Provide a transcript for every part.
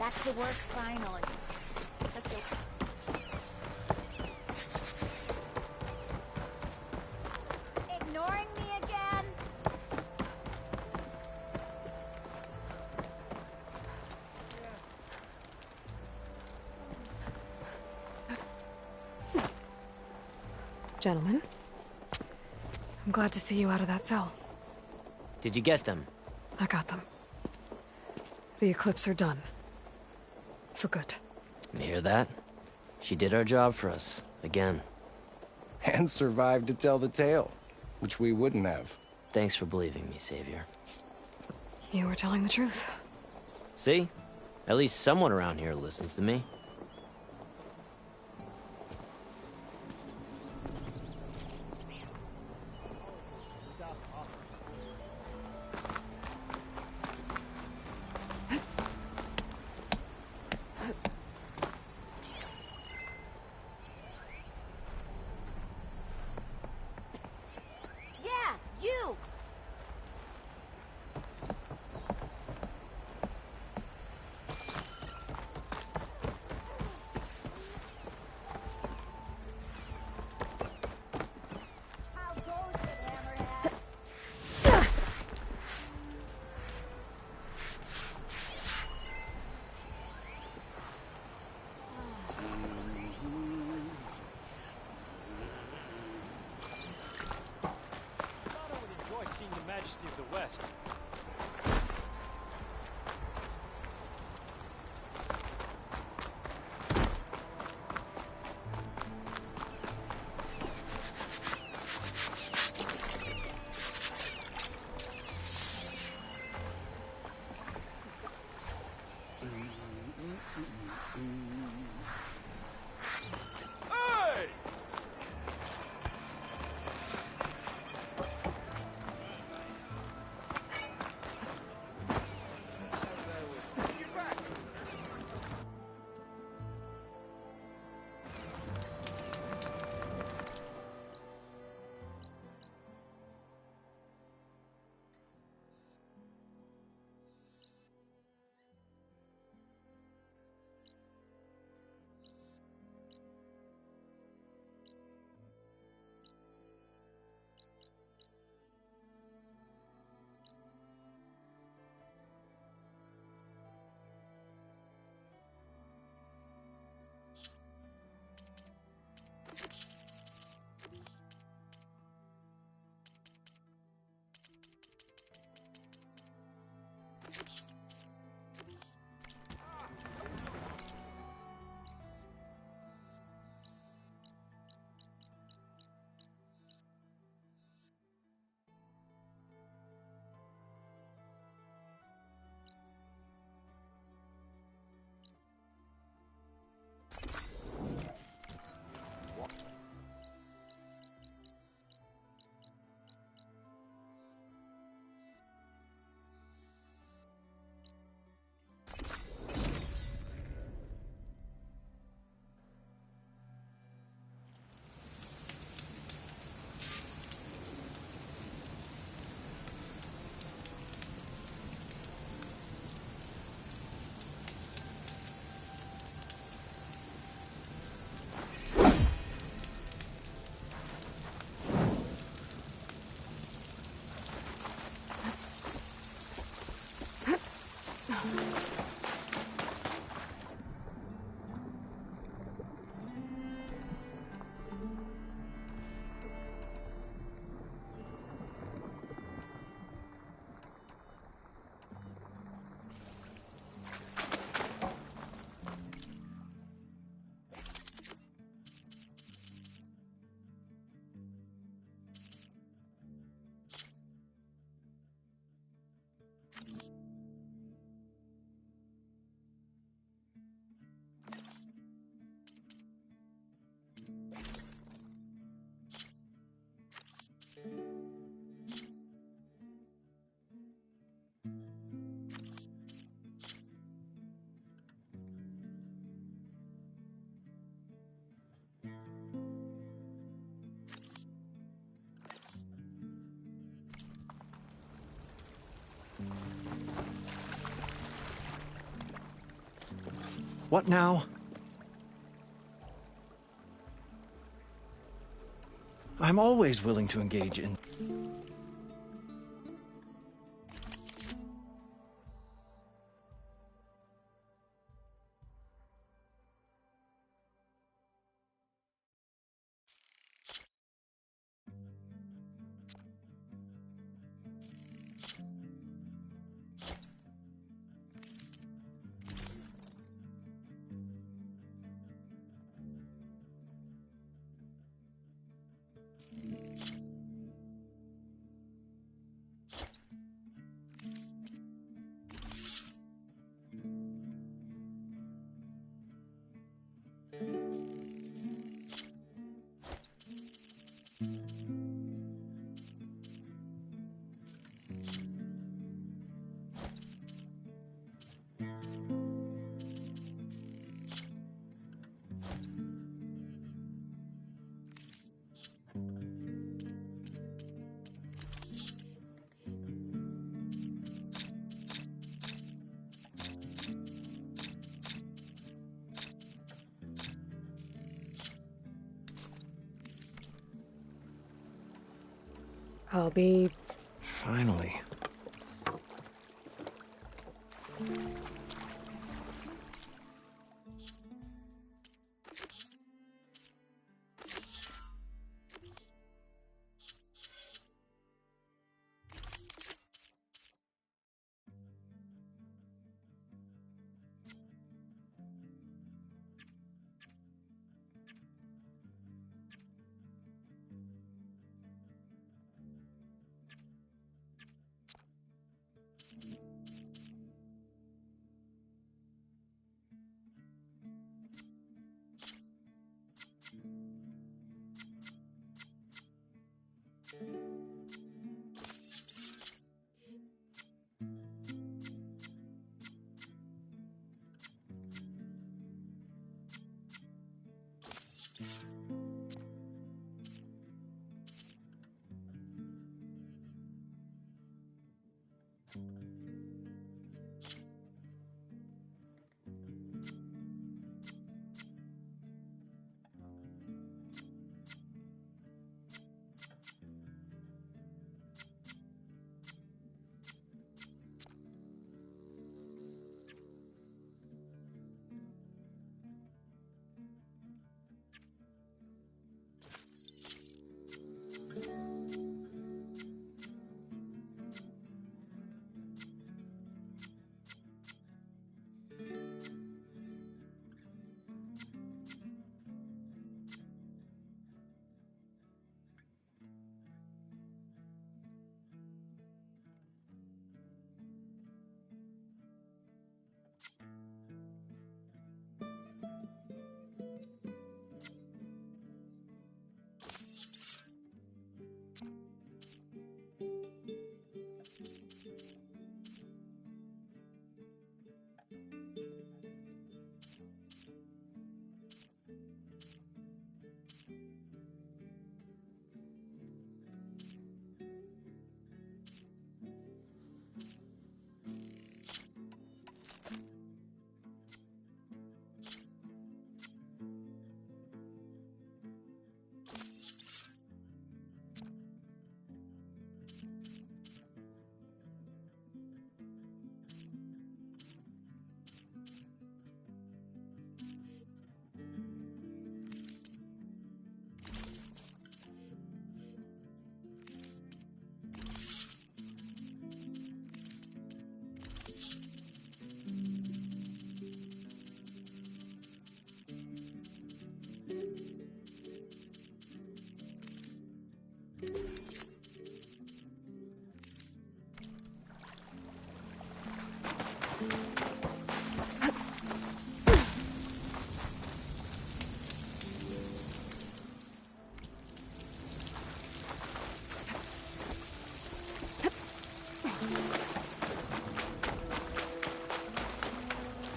Back to work finally. Ignoring me again? Gentlemen, I'm glad to see you out of that cell. Did you get them? I got them. The Eclipse are done. For good. You hear that? She did our job for us, again. And survived to tell the tale, which we wouldn't have. Thanks for believing me, Savior. You were telling the truth. See? At least someone around here listens to me. Yeah, you! What now? I'm always willing to engage in... I'll be... Finally.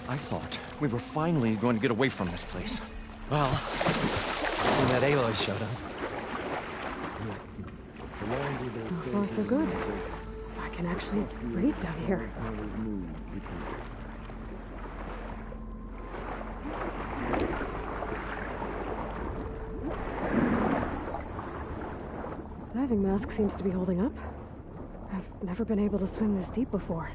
I thought we were finally going to get away from this place. Well, when that Aloy showed up. So far, so good. I can actually breathe down here. diving mask seems to be holding up. I've never been able to swim this deep before.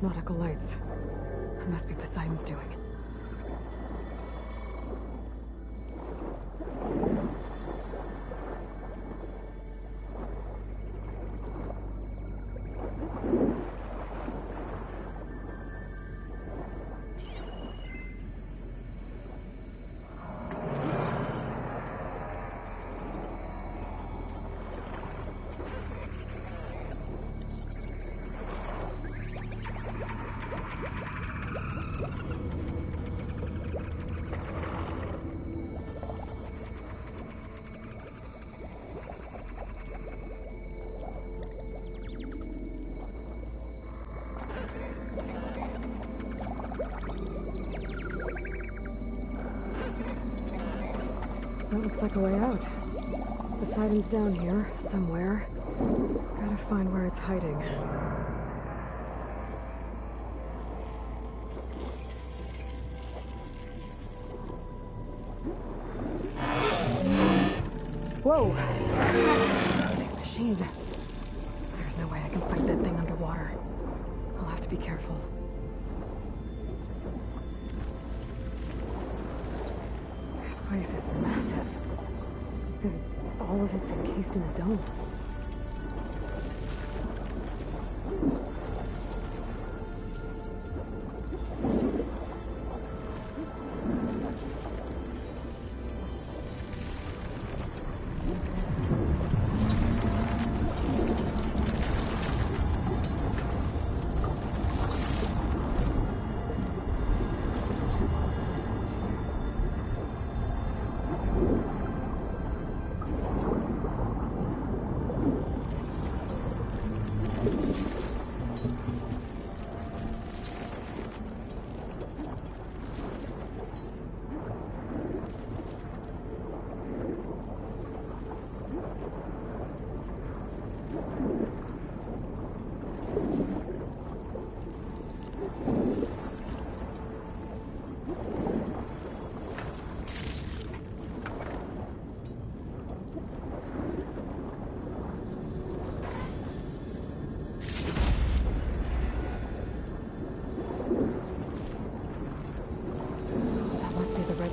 Nautical lights. It must be Poseidon's doing. That looks like a way out. Poseidon's down here, somewhere. Gotta find where it's hiding. Whoa! Big machine. There's no way I can fight that thing underwater. I'll have to be careful. This place is massive. And all of it's encased in a dome.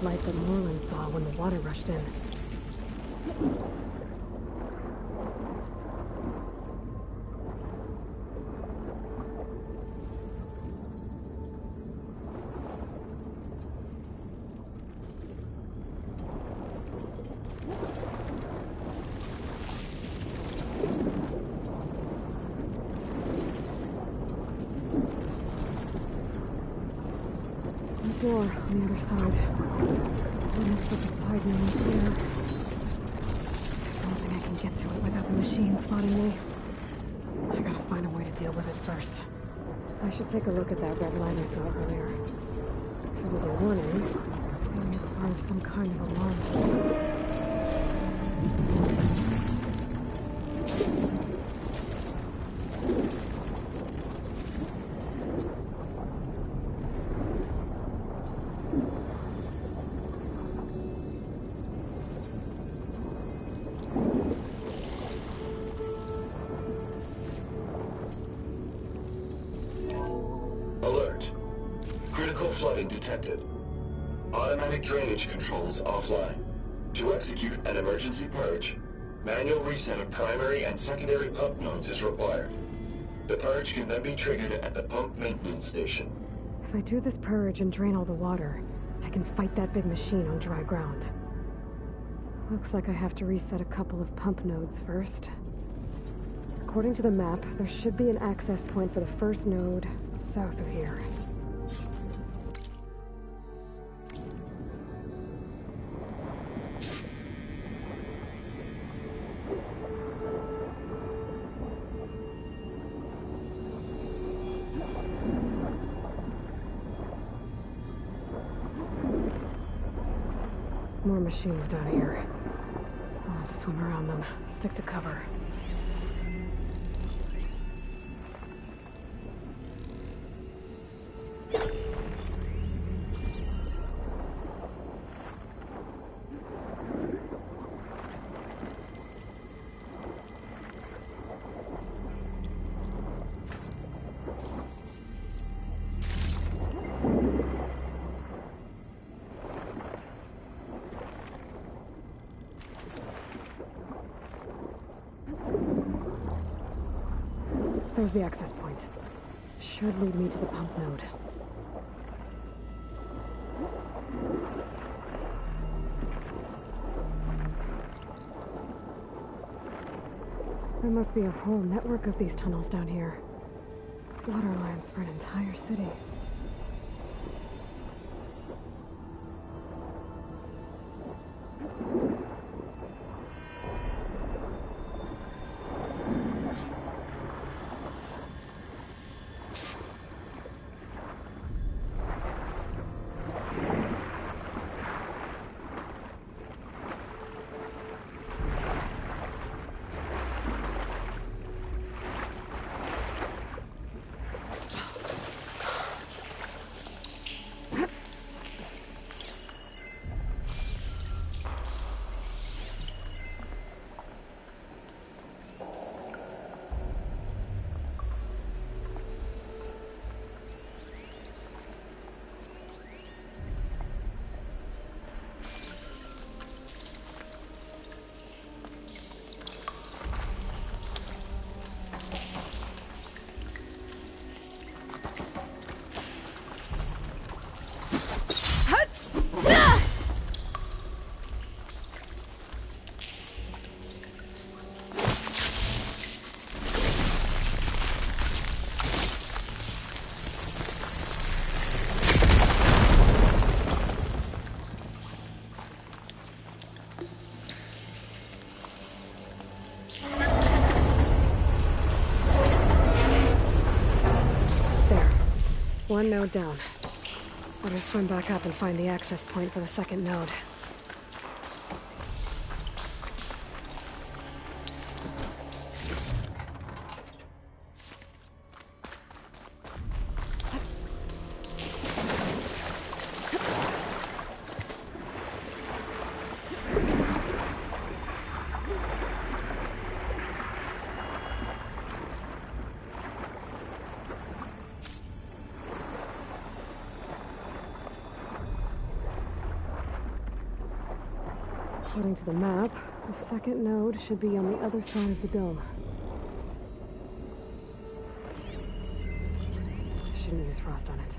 Light that Moreland saw when the water rushed in. The door on the other side. It's for Poseidon in here. I don't think I can get to it without the machine spotting me. I gotta find a way to deal with it first. I should take a look at that red light I saw earlier. If it was a warning, maybe it's part of some kind of alarm system. Alert. Critical flooding detected. Automatic drainage controls offline. To execute an emergency purge, manual reset of primary and secondary pump nodes is required. The purge can then be triggered at the pump maintenance station. If I do this purge and drain all the water, I can fight that big machine on dry ground. Looks like I have to reset a couple of pump nodes first. According to the map, there should be an access point for the first node south of here. More machines down here. I'll have to swim around them. Stick to cover. There's the access point. Should lead me to the pump node. There must be a whole network of these tunnels down here. Water lines for an entire city. One node down. Better swim back up and find the access point for the second node. According to the map, the second node should be on the other side of the dome. Shouldn't use frost on it.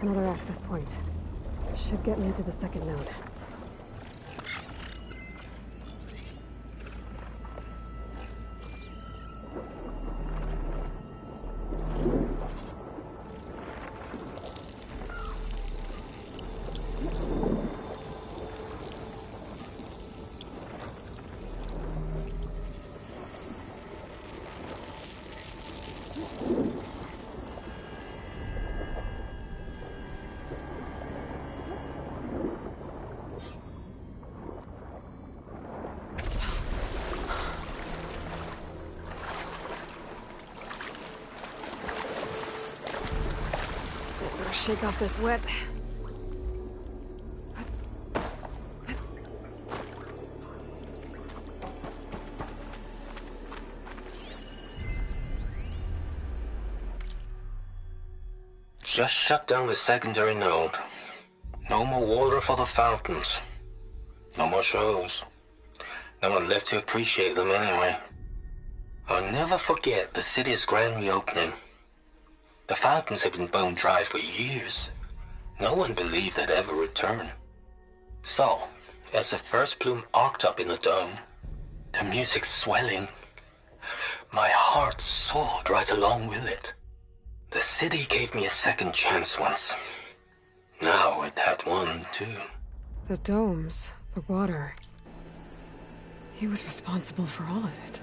Another access point. Should get me to the second node. Shake off this wet. Just shut down the secondary node. No more water for the fountains. No more shows. No one left to appreciate them anyway. I'll never forget the city's grand reopening. The fountains had been bone dry for years. No one believed they'd ever return. So, as the first plume arced up in the dome, the music swelling, my heart soared right along with it. The city gave me a second chance once. Now it had one, too. The domes, the water. He was responsible for all of it.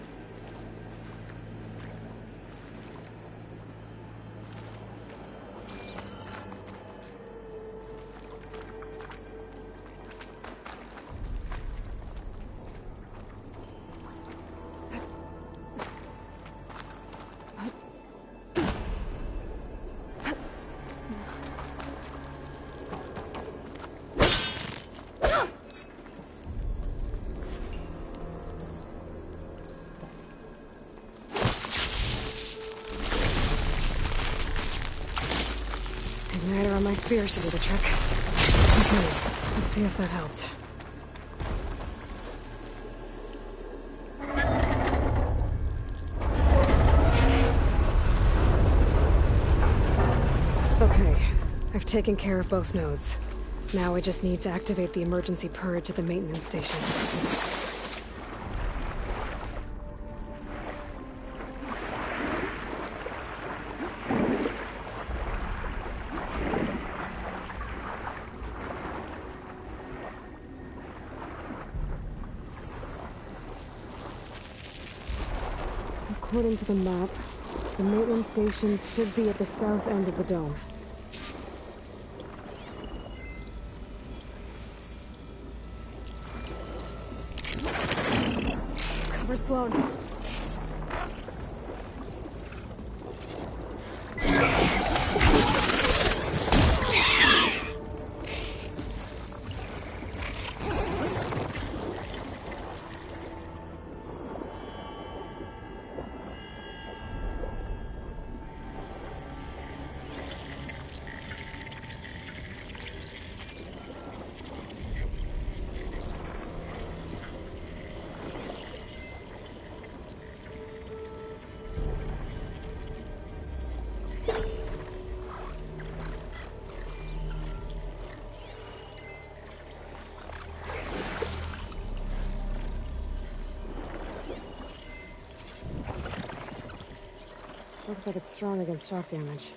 Igniter on my spear should do the trick. Okay, let's see if that helped. Okay, I've taken care of both nodes. Now I just need to activate the emergency purge at the maintenance station. According to the map, the maintenance stations should be at the south end of the dome. Cover's blown. Looks like it's strong against shock damage.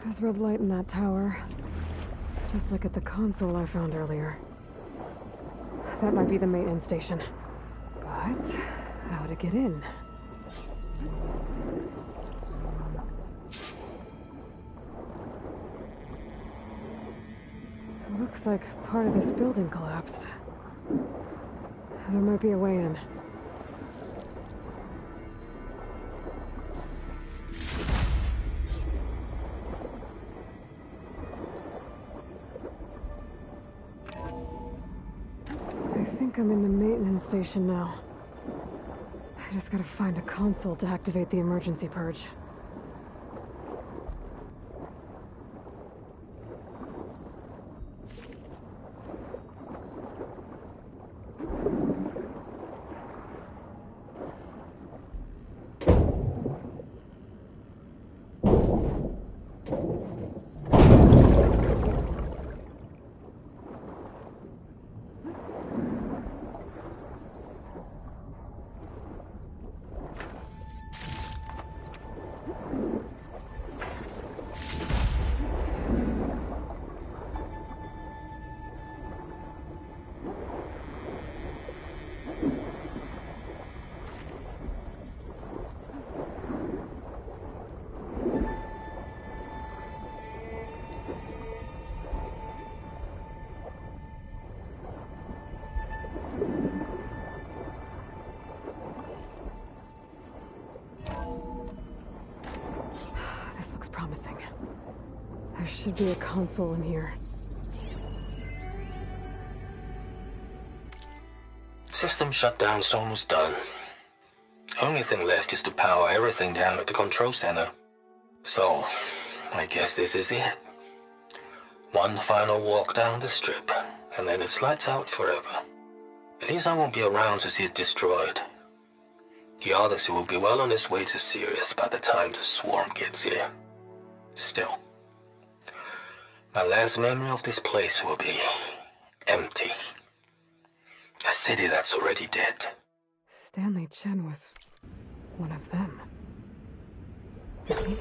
There's red light in that tower. Just like at the console I found earlier. That might be the maintenance station. But how to get in? It looks like part of this building collapsed. There might be a way in. I think I'm in the maintenance station now. I just gotta find a console to activate the emergency purge. Promising. There should be a console in here. System shutdown's almost done. Only thing left is to power everything down at the control center. So, I guess this is it. One final walk down the strip, and then it's lights out forever. At least I won't be around to see it destroyed. The Odyssey will be well on its way to Sirius by the time the swarm gets here. Still, my last memory of this place will be empty. A city that's already dead. Stanley Chen was one of them. Zenith.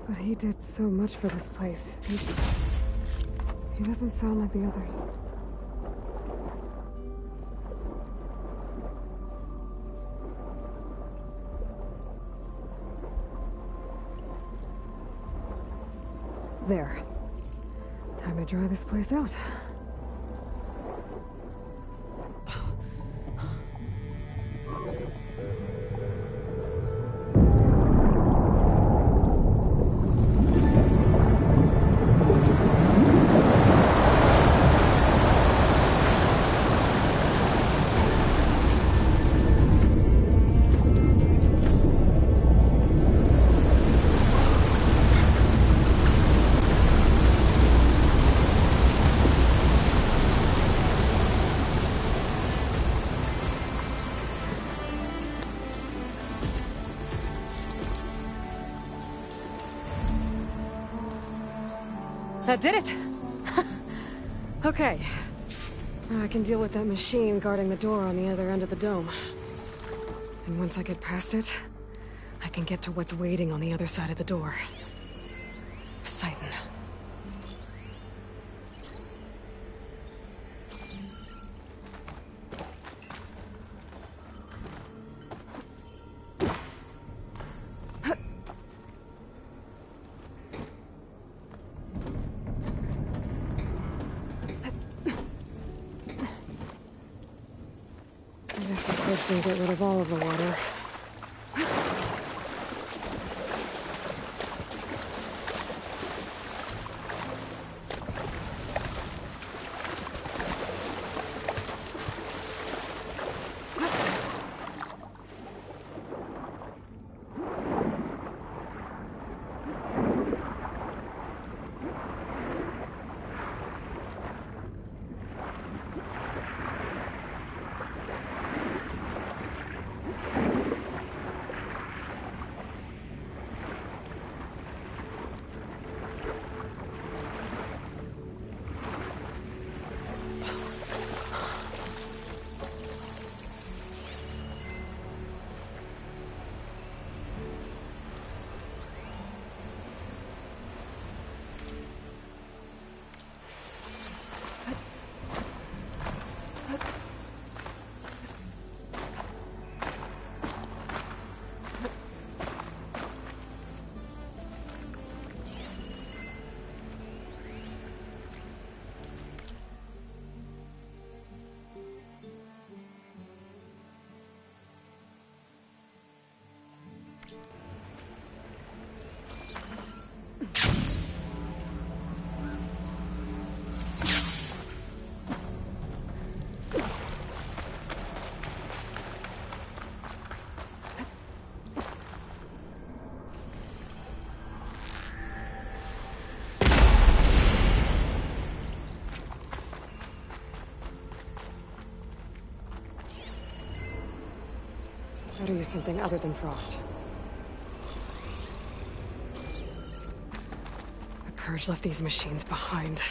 But he did so much for this place. He doesn't sound like the others. There. Time to dry this place out. That did it! Okay. Now I can deal with that machine guarding the door on the other end of the dome. And once I get past it, I can get to what's waiting on the other side of the door. Poseidon. I guess the fridge didn't get rid of all of the water. use something other than frost. The Purge left these machines behind.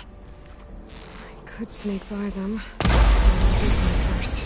I could sneak by them. But I'll beat them first.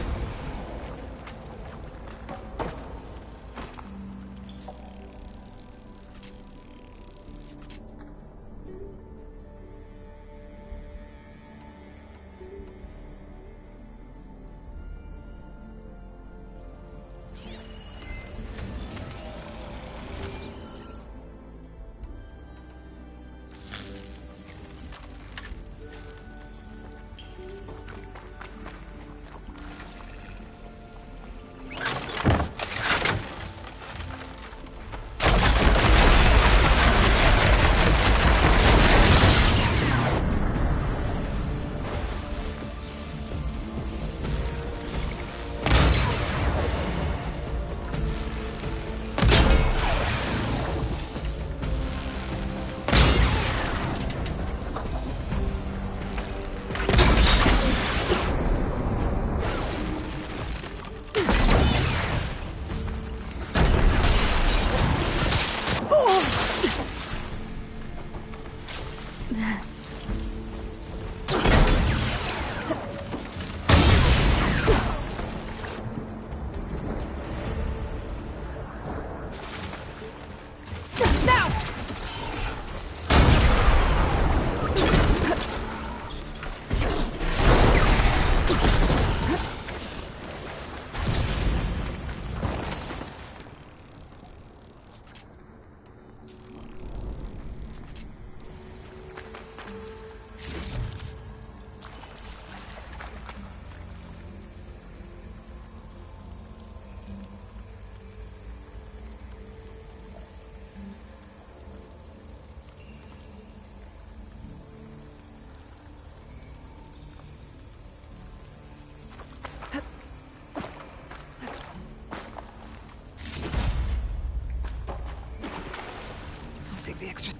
Save the extra.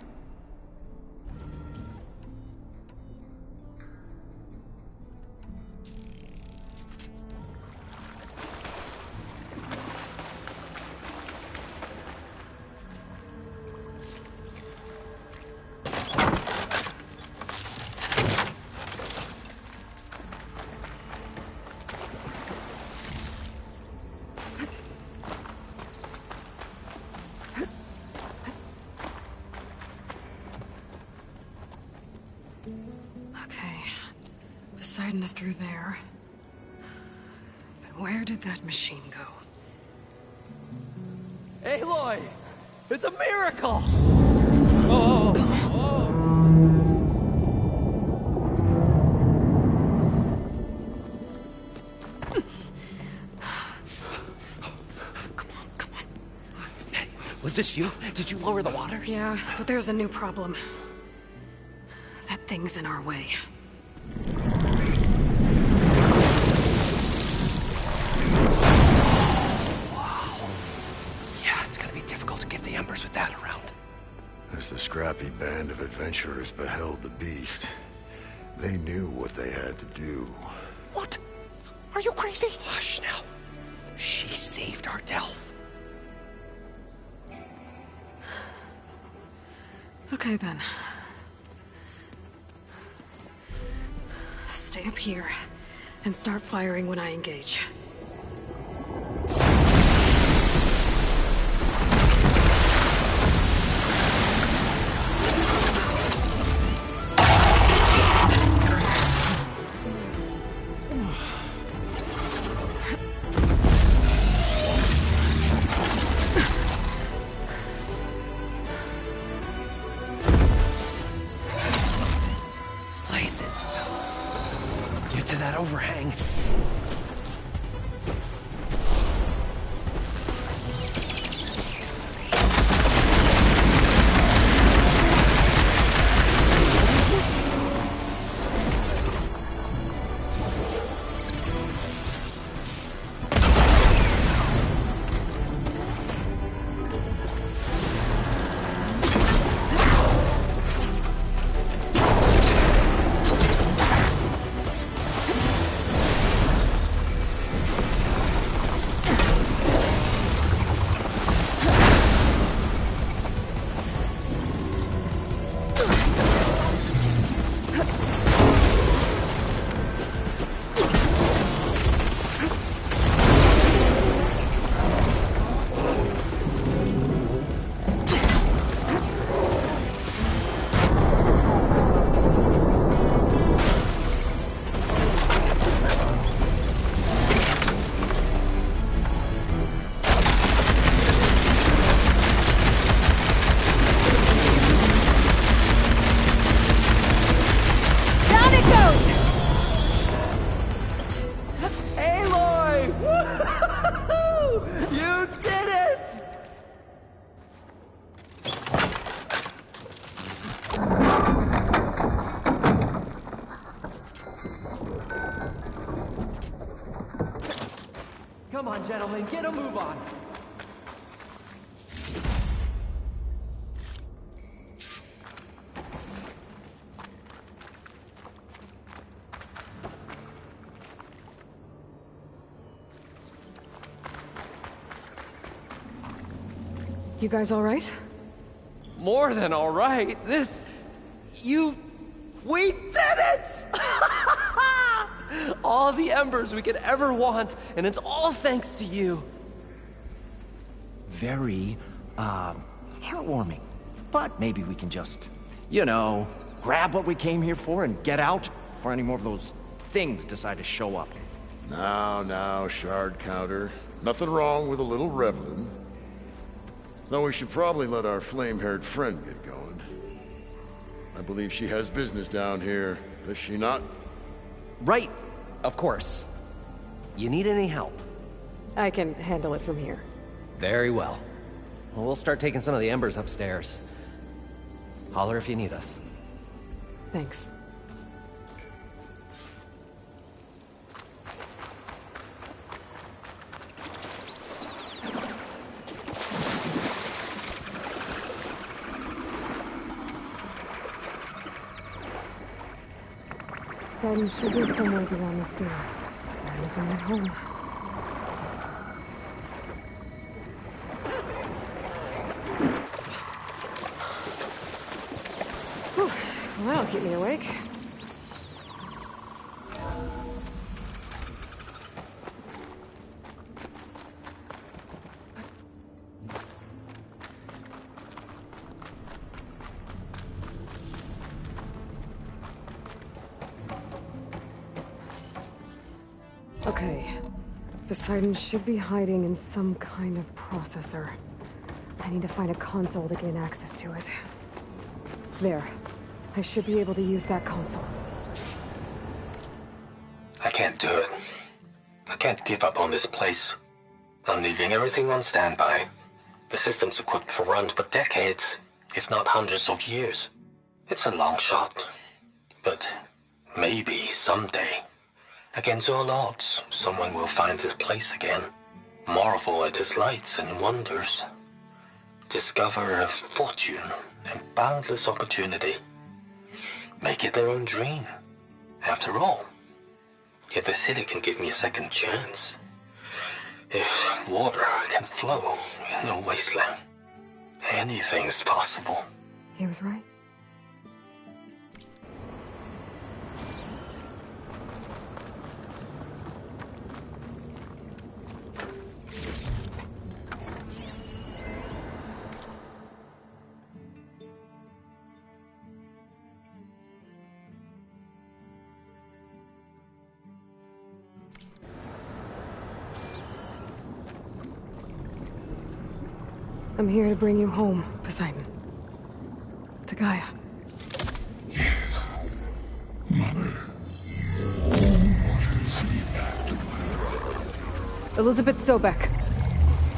Poseidon is through there. But where did that machine go? Aloy! It's a miracle! Come on. Hey, was this you? Did you lower the waters? Yeah, but there's a new problem. That thing's in our way. With that around. As the scrappy band of adventurers beheld the beast, they knew what they had to do. What? Are you crazy? Hush now. She saved our Delph. Okay then. Stay up here and start firing when I engage. Overhang. gentlemen, get a move on. You guys all right? More than all right. We did it! All the embers we could ever want, and it's all thanks to you. Very, heartwarming. But maybe we can just, you know, grab what we came here for and get out before any more of those things decide to show up. Now, shard counter. Nothing wrong with a little reveling. Though we should probably let our flame-haired friend get going. I believe she has business down here, does she not? Right, of course. You need any help? I can handle it from here. Very well. Well, we'll start taking some of the embers upstairs. Holler if you need us. Thanks. Poseidon should be somewhere beyond this door. Time to bring it home. Whew. Well, that'll keep me awake. Okay. Poseidon should be hiding in some kind of processor. I need to find a console to gain access to it. There. I should be able to use that console. I can't do it. I can't give up on this place. I'm leaving everything on standby. The system's equipped for runs for decades, if not hundreds of years. It's a long shot. But maybe someday, against all odds, someone will find this place again, marvel at its lights and wonders, discover a fortune and boundless opportunity, make it their own dream. After all, if the city can give me a second chance, if water can flow in a wasteland, anything's possible. He was right. I'm here to bring you home, Poseidon. To Gaia. Yes. Mother. What is he after? Elizabeth Sobek.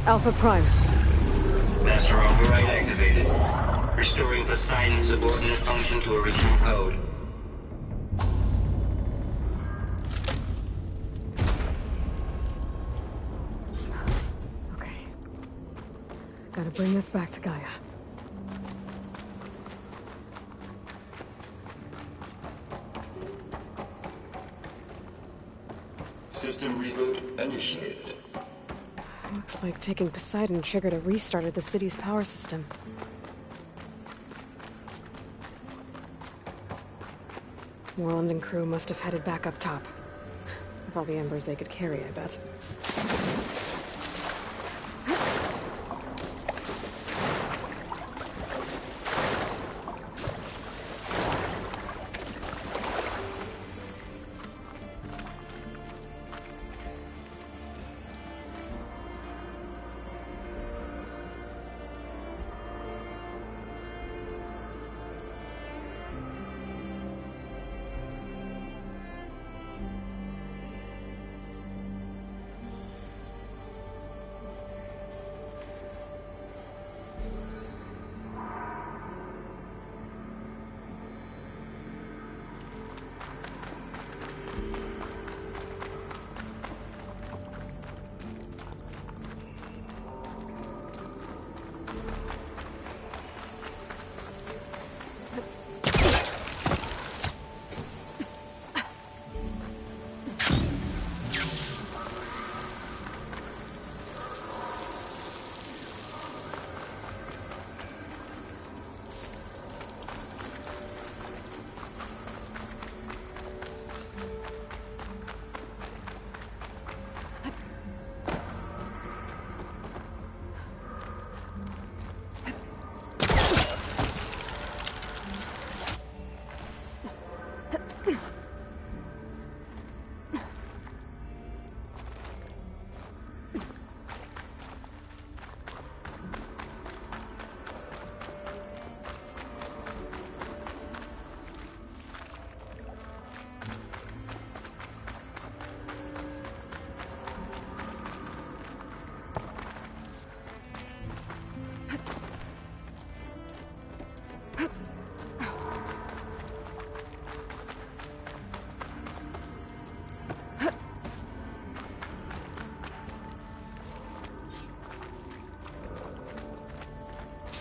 Alpha Prime. Master override activated. Restoring Poseidon's subordinate function to original code. Okay. Gotta bring this back to Gaia. System reboot initiated. Looks like taking Poseidon triggered a restart of the city's power system. Moreland and crew must have headed back up top. With all the embers they could carry, I bet.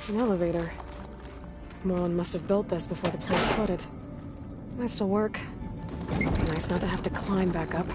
An elevator. Moreland must have built this before the place flooded. Might still work. Be nice not to have to climb back up.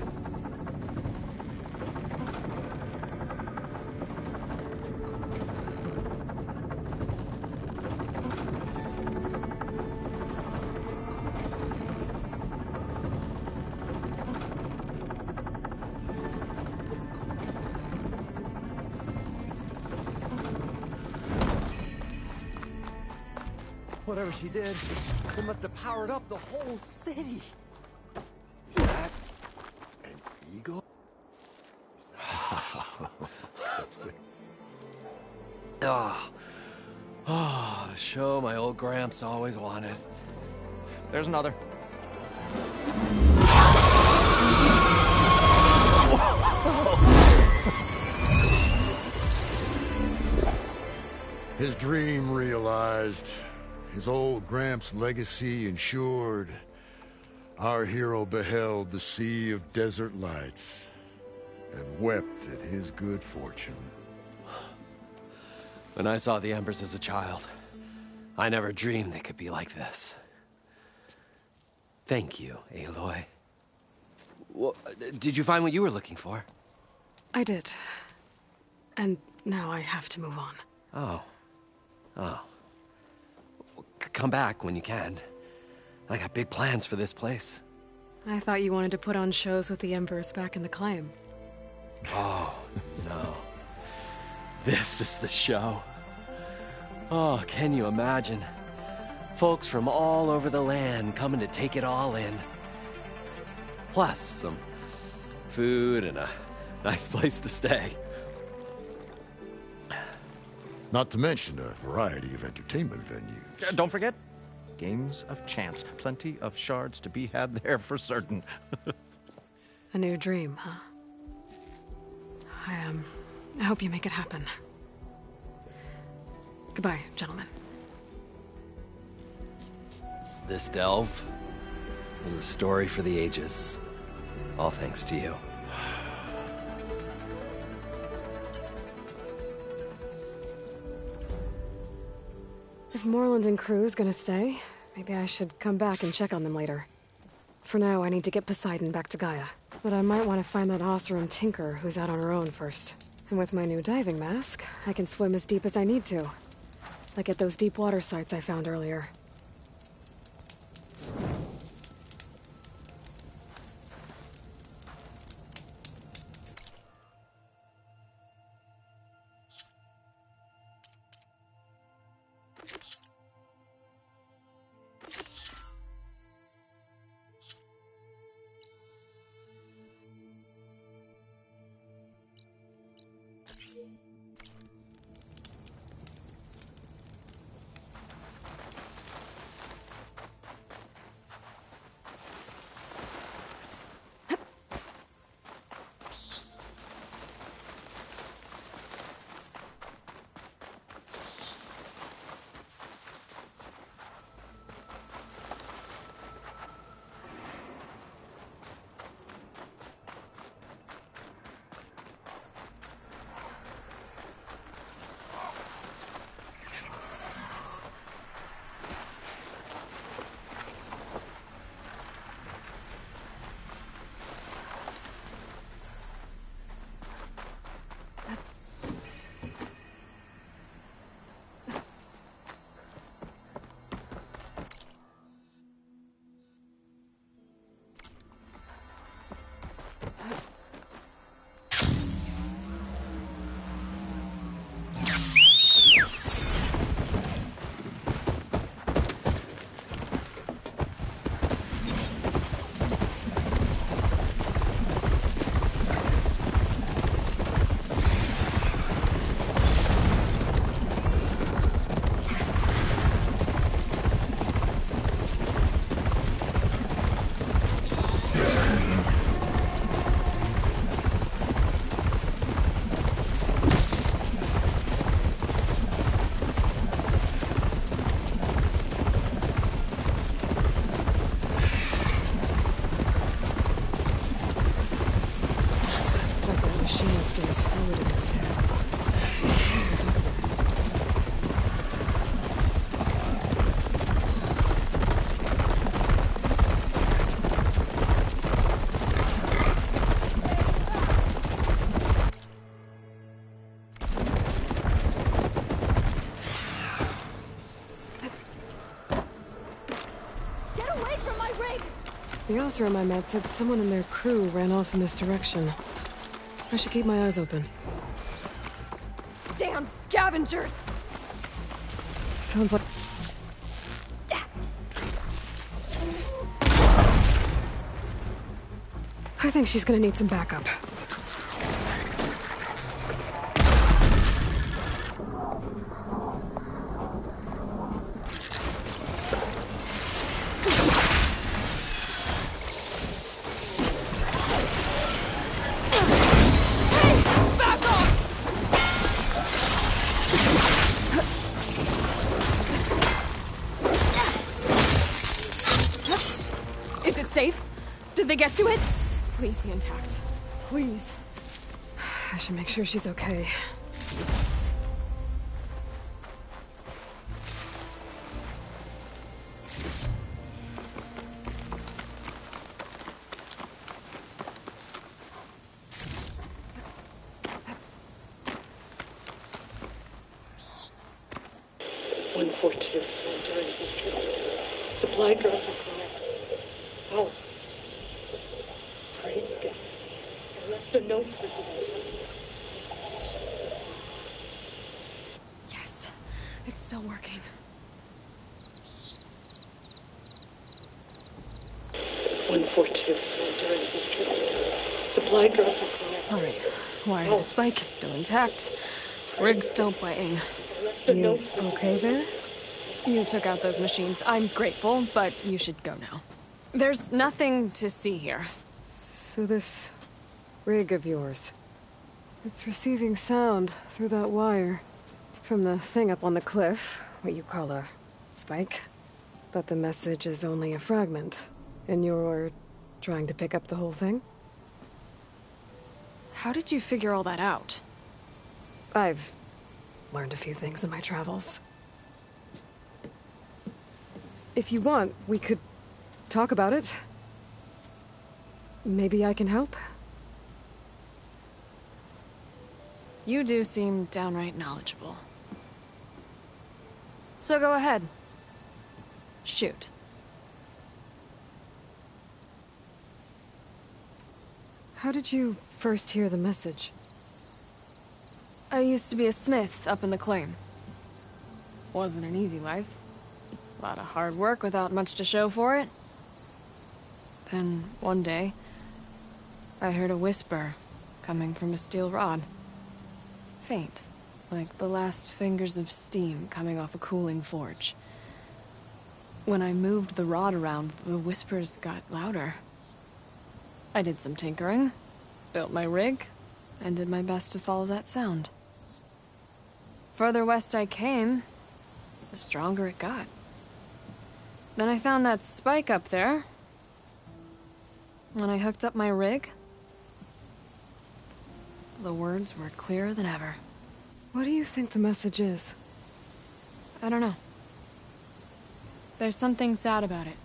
Whatever she did, it must have powered up the whole city. That an eagle? Oh, the show my old Gramps always wanted. There's another. His dream realized. His old Gramps' legacy ensured. Our hero beheld the sea of desert lights and wept at his good fortune. When I saw the Embers as a child, I never dreamed they could be like this. Thank you, Aloy. Well, did you find what you were looking for? I did. And now I have to move on. Oh. Well, come back when you can. I got big plans for this place. I thought you wanted to put on shows with the Embers back in the claim. Oh, no. This is the show. Oh, can you imagine? Folks from all over the land coming to take it all in. Plus some food and a nice place to stay. Not to mention a variety of entertainment venues. Don't forget, games of chance. Plenty of shards to be had there for certain. A new dream, huh? I hope you make it happen. Goodbye, gentlemen. This delve was a story for the ages. All thanks to you. If Moreland and crew's gonna stay, maybe I should come back and check on them later. For now, I need to get Poseidon back to Gaia. But I might want to find that Oseram Tinker who's out on her own first. And with my new diving mask, I can swim as deep as I need to. Like at those deep water sites I found earlier. The officer I met said someone in their crew ran off in this direction. I should keep my eyes open. Damn scavengers! Sounds like... I think she's gonna need some backup. Is it safe? Did they get to it? Please be intact. Please. I should make sure she's okay. Supply drop required. Oh. Praise God. I left a note for today. Yes, it's still working. 142. Supply drop required. Alright, wire to spike is still intact. Rig's still playing. You okay there? You took out those machines. I'm grateful, but you should go now. There's nothing to see here. So this rig of yours, it's receiving sound through that wire from the thing up on the cliff, what you call a spike. But the message is only a fragment, and you're trying to pick up the whole thing? How did you figure all that out? I've learned a few things in my travels. If you want, we could talk about it. Maybe I can help? You do seem downright knowledgeable. So go ahead. Shoot. How did you first hear the message? I used to be a smith up in the claim. Wasn't an easy life. A lot of hard work without much to show for it. Then, one day, I heard a whisper coming from a steel rod. Faint, like the last fingers of steam coming off a cooling forge. When I moved the rod around, the whispers got louder. I did some tinkering, built my rig, and did my best to follow that sound. Further west I came, the stronger it got. Then I found that spike up there. When I hooked up my rig, the words were clearer than ever. What do you think the message is? I don't know. There's something sad about it.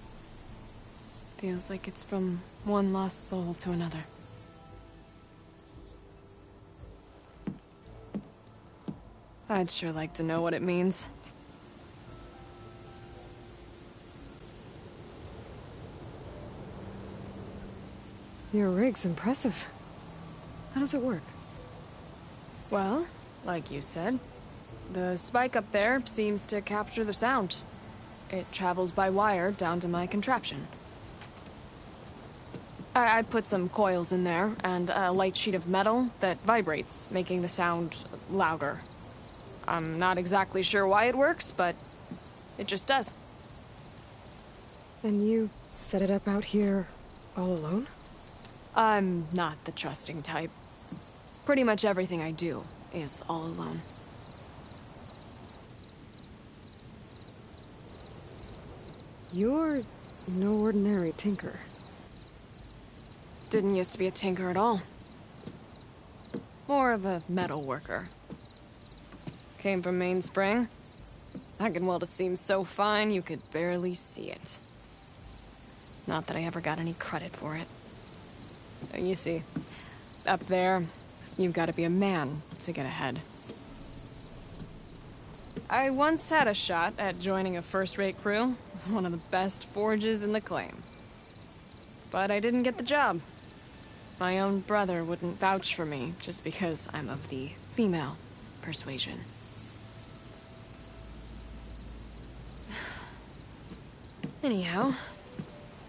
Feels like it's from one lost soul to another. I'd sure like to know what it means. Your rig's impressive. How does it work? Well, like you said, the spike up there seems to capture the sound. It travels by wire down to my contraption. I put some coils in there and a light sheet of metal that vibrates, making the sound louder. I'm not exactly sure why it works, but it just does. And you set it up out here all alone? I'm not the trusting type. Pretty much everything I do is all alone. You're no ordinary tinker. Didn't used to be a tinker at all. More of a metal worker. Came from Mainspring. I can weld a seam so fine you could barely see it. Not that I ever got any credit for it. You see, up there, you've got to be a man to get ahead. I once had a shot at joining a first-rate crew with one of the best forges in the claim. but I didn't get the job. My own brother wouldn't vouch for me just because I'm of the female persuasion. Anyhow,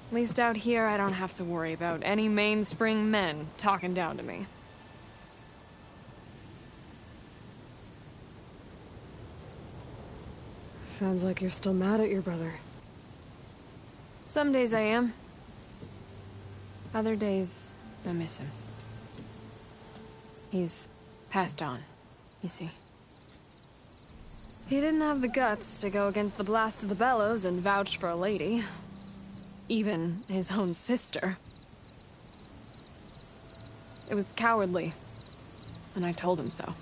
at least out here I don't have to worry about any mainspring men talking down to me. Sounds like you're still mad at your brother. Some days I am. Other days, I miss him. He's passed on, you see. He didn't have the guts to go against the blast of the bellows and vouch for a lady. Even his own sister. It was cowardly, and I told him so.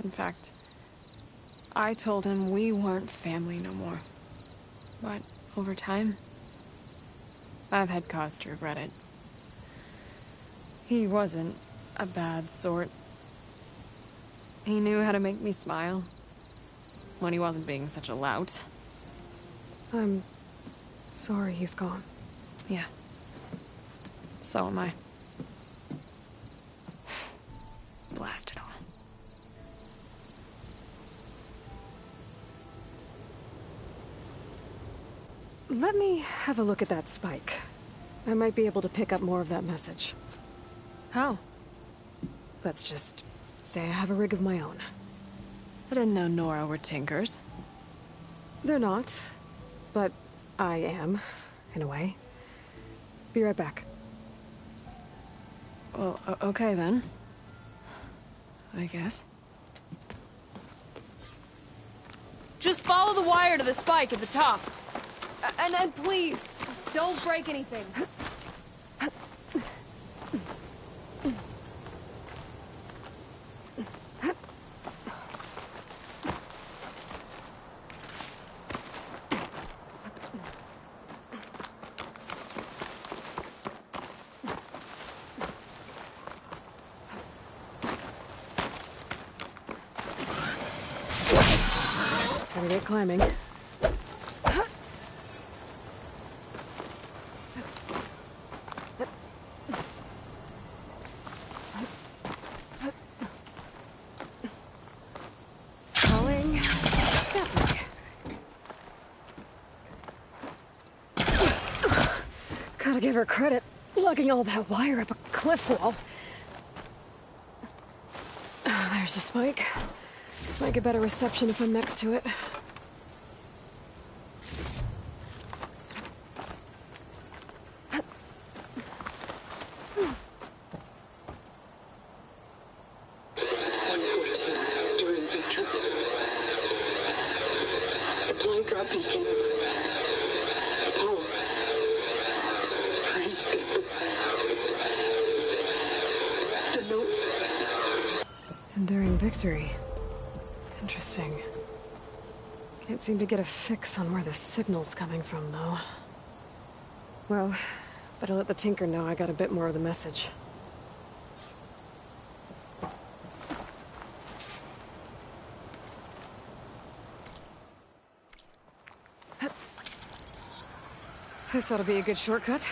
In fact, I told him we weren't family no more. But over time, I've had cause to regret it. He wasn't a bad sort. He knew how to make me smile when he wasn't being such a lout. I'm sorry he's gone. Yeah. So am I. Blast it all. Let me have a look at that spike. I might be able to pick up more of that message. How? Let's just say I have a rig of my own. I didn't know Nora were tinkers. They're not, but I am, in a way. Be right back. Well, okay then. I guess. Just follow the wire to the spike at the top. And then please, don't break anything. Gotta get climbing. Going that way. Gotta give her credit, lugging all that wire up a cliff wall. There's the spike. Might get better reception if I'm next to it. Supply drop beacon. Power. The note. Enduring victory. Interesting. Can't seem to get a fix on where the signal's coming from, though. Well, better let the Tinker know I got a bit more of the message. This ought to be a good shortcut.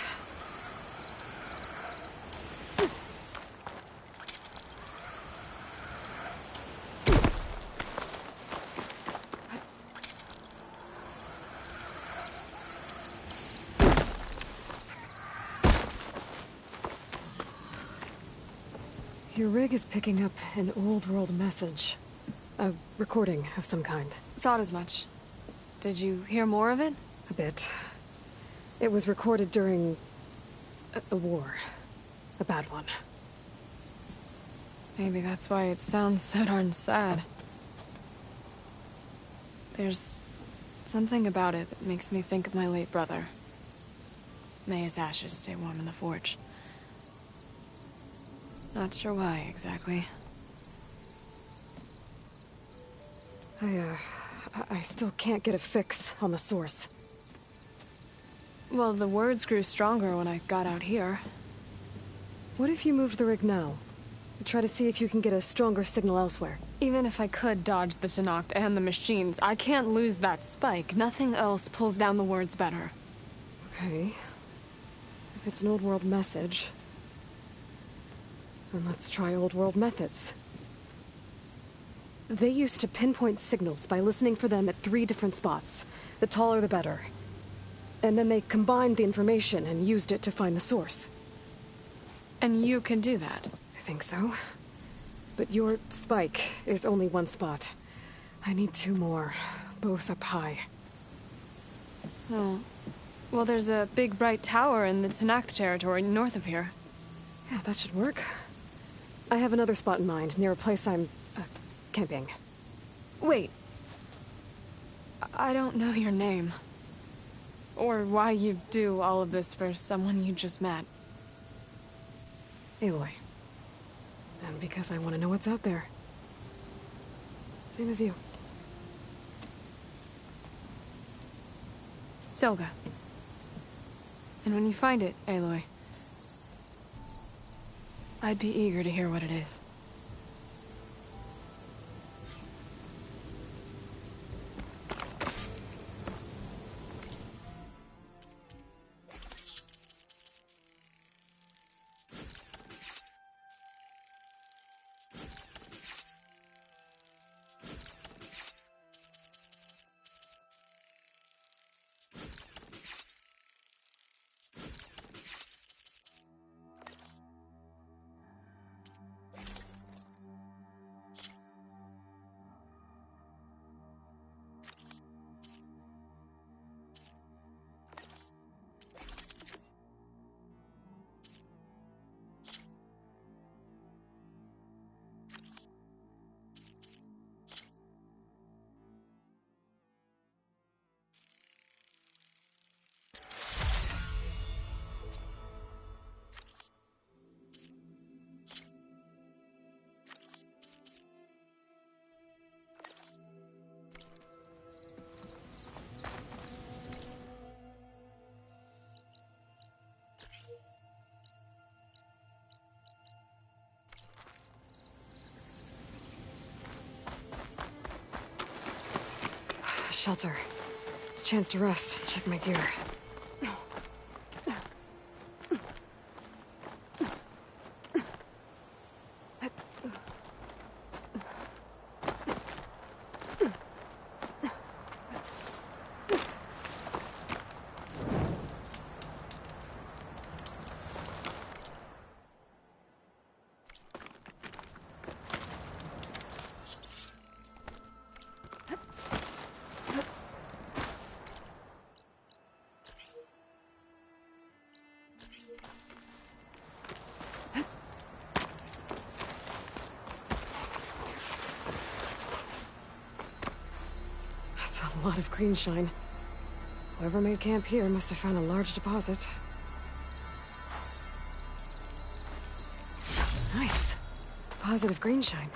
Your rig is picking up an old-world message. A recording of some kind. Thought as much. Did you hear more of it? A bit. It was recorded during a war. A bad one. Maybe that's why it sounds so darn sad. There's something about it that makes me think of my late brother. May his ashes stay warm in the forge. Not sure why, exactly. I still can't get a fix on the source. Well, the words grew stronger when I got out here. What if you moved the rig now? Try to see if you can get a stronger signal elsewhere. Even if I could dodge the Tenakth and the machines, I can't lose that spike. Nothing else pulls down the words better. Okay. it's an old-world message. Then let's try old-world methods. They used to pinpoint signals by listening for them at 3 different spots. The taller the better. And then they combined the information and used it to find the source. And you can do that? I think so. But your spike is only 1 spot. I need 2 more, both up high. Oh. Well, there's a big bright tower in the Tenakth territory north of here. Yeah, that should work. I have another spot in mind, near a place I'm, camping. Wait. I don't know your name. Or why you do all of this for someone you just met. Aloy. And because I want to know what's out there. Same as you. Selga. And when you find it, Aloy, I'd be eager to hear what it is. Shelter. Chance to rest. Check my gear. A lot of green shine. Whoever made camp here must have found a large deposit. Nice. Deposit of green shine.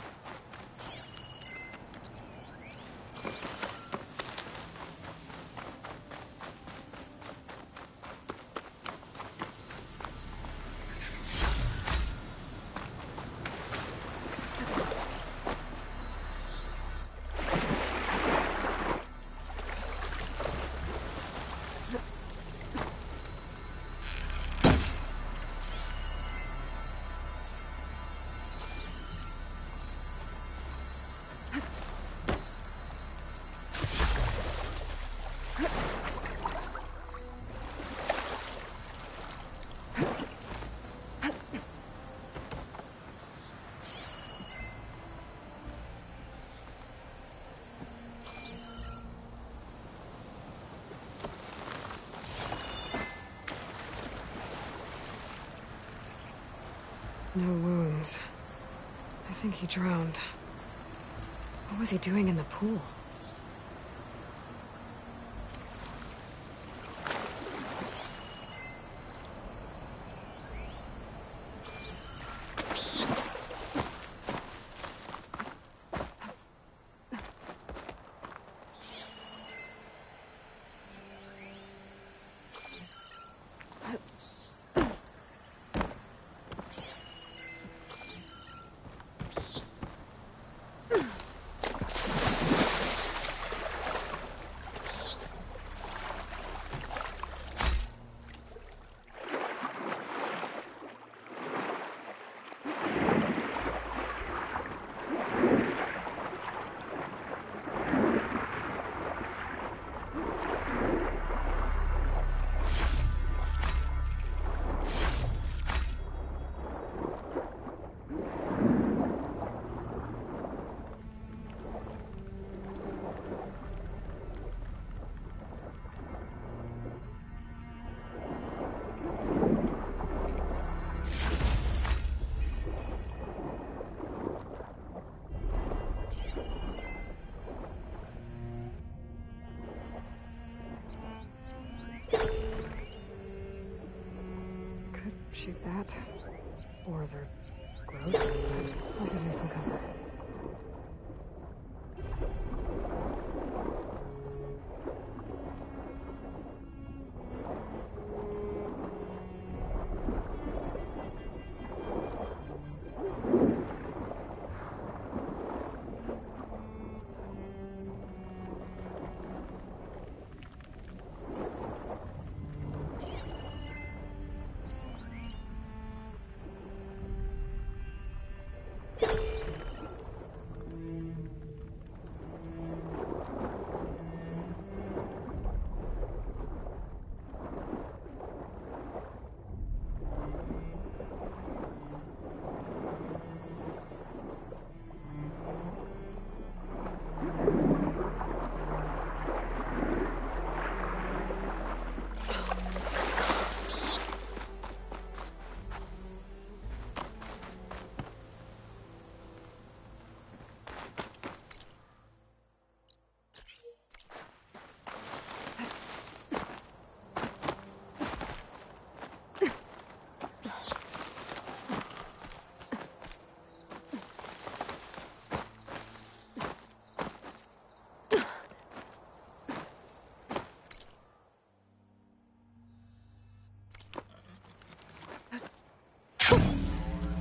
No wounds. I think he drowned. What was he doing in the pool? shoot that. Spores are gross, but I'll give you some cover.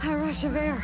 A rush of air.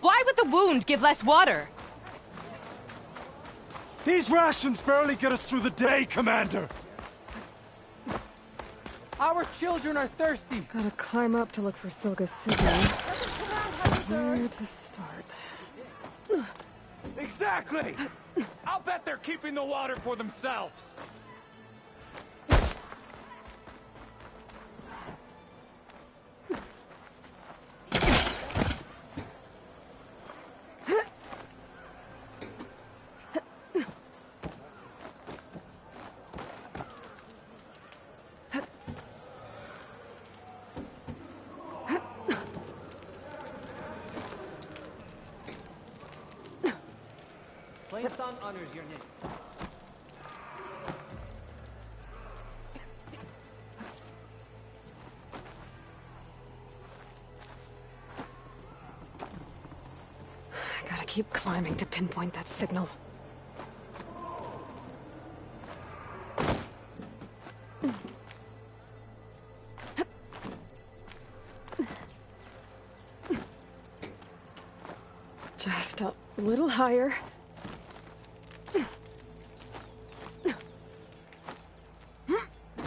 Why would the wound give less water? These rations barely get us through the day, Commander! Our children are thirsty! Gotta climb up to look for Silga's signal. Where to start? Exactly! I'll bet they're keeping the water for themselves. Plainstone honors your name. I gotta keep climbing to pinpoint that signal. Just a little higher.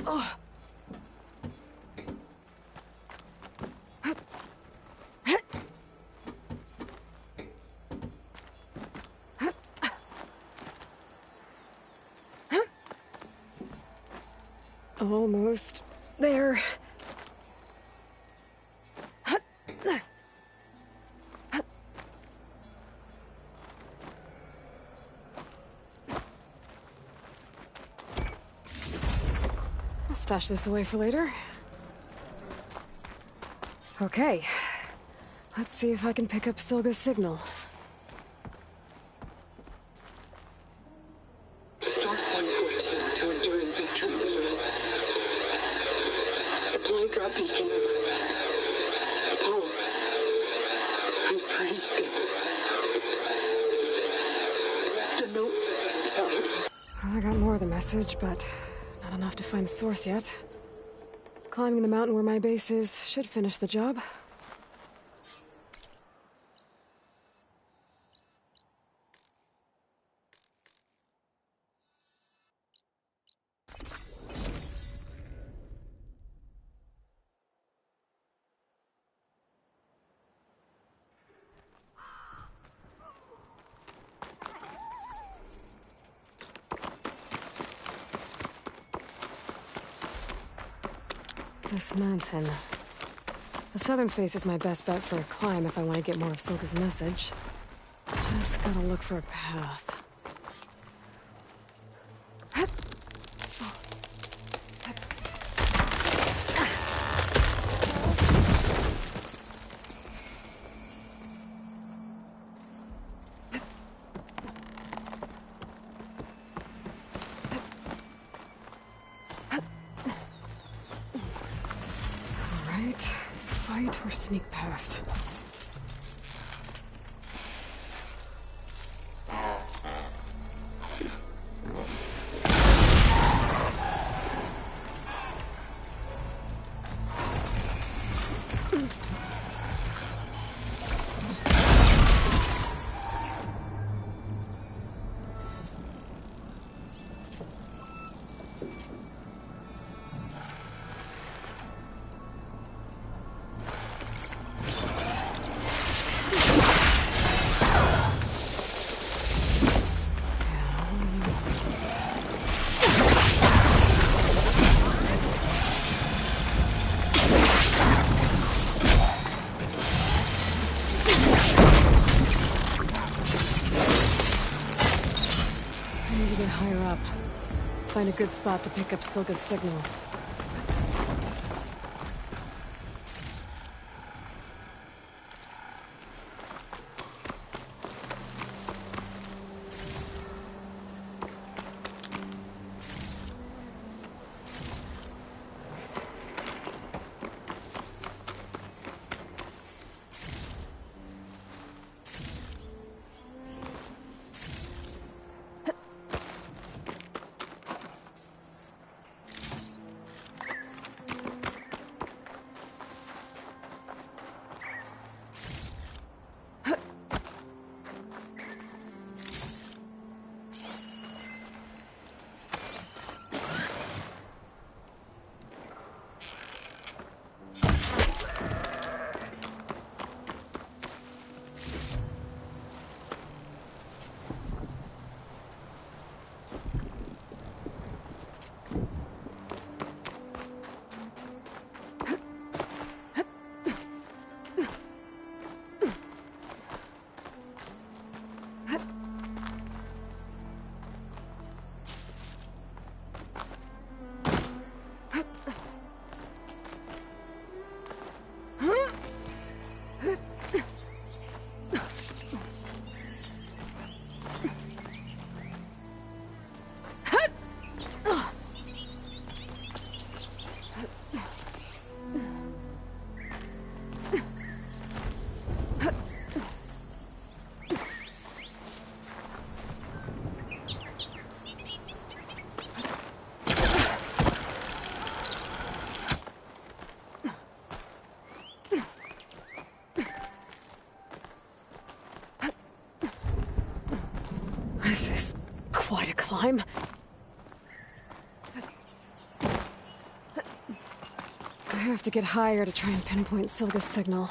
Oh. Almost there. I'll stash this away for later. Okay. Let's see if I can pick up Silga's signal. Start 114 to enduring victory limit. Supply drop beacon. Apollo. Reprieve it. The note. Sorry. Well, I got more of the message, but not enough to find the source yet. Climbing the mountain where my base is should finish the job. This mountain. The southern face is my best bet for a climb if I want to get more of Silga's message. Just gotta look for a path. Fight or sneak past? Find a good spot to pick up Silga's signal. This is quite a climb. I have to get higher to try and pinpoint Silga's signal.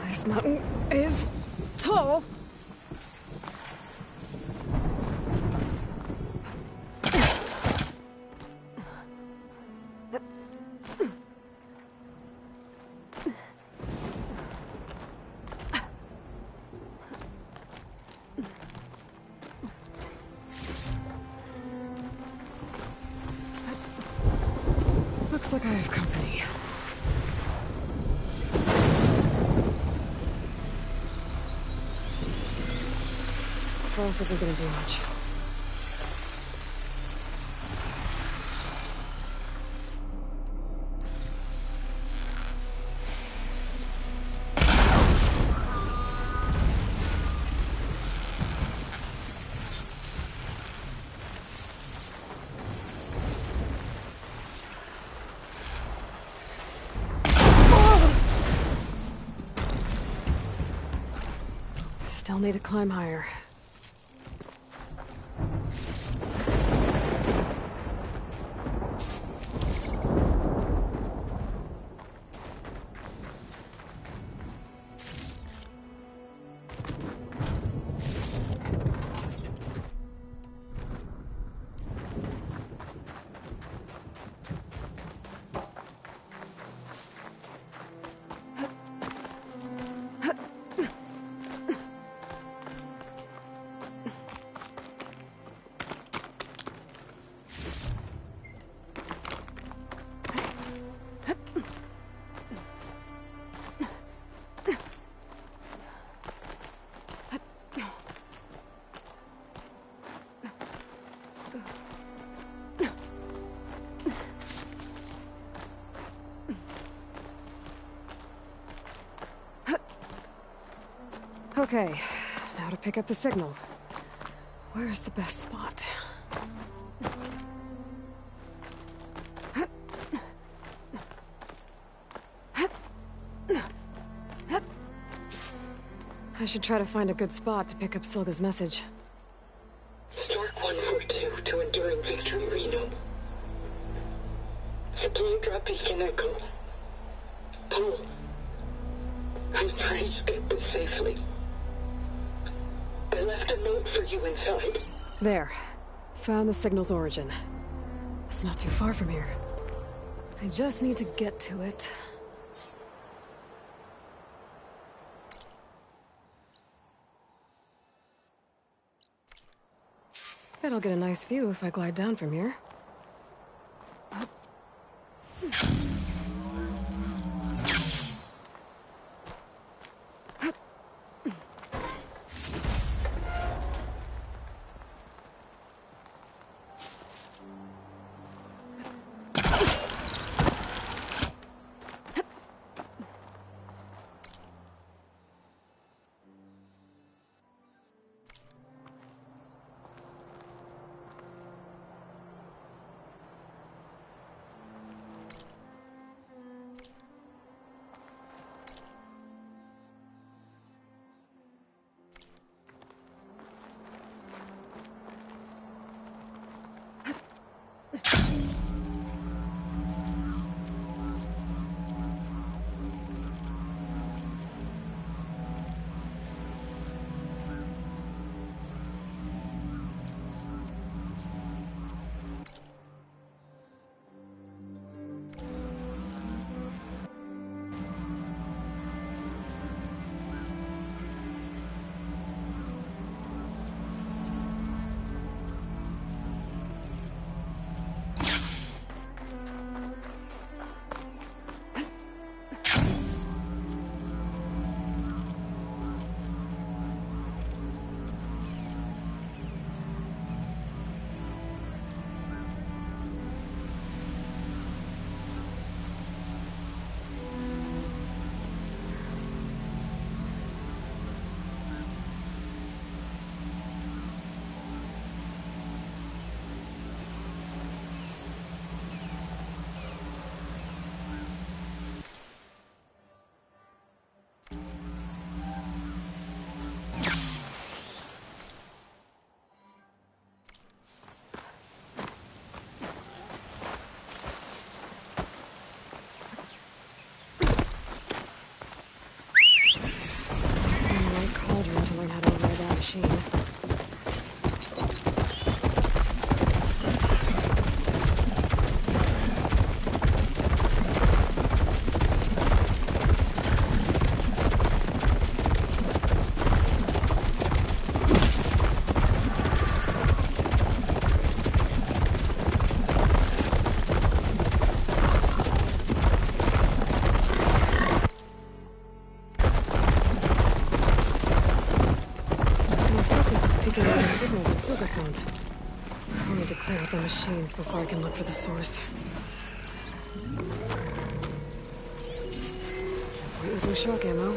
This mountain is tall. Looks like I have company. Frost isn't gonna do much. Still need to climb higher. Okay, now to pick up the signal. Where's the best spot? I should try to find a good spot to pick up Silga's message. Stark 142 to Enduring Victory, Reno. Supply drop beacon echo. Paul, I'm trying to get this safely. I left a note for you inside. There. Found the signal's origin. It's not too far from here. I just need to get to it. Bet I'll get a nice view if I glide down from here. second. I'll need to clear out the machines before I can look for the source. We're using shock ammo.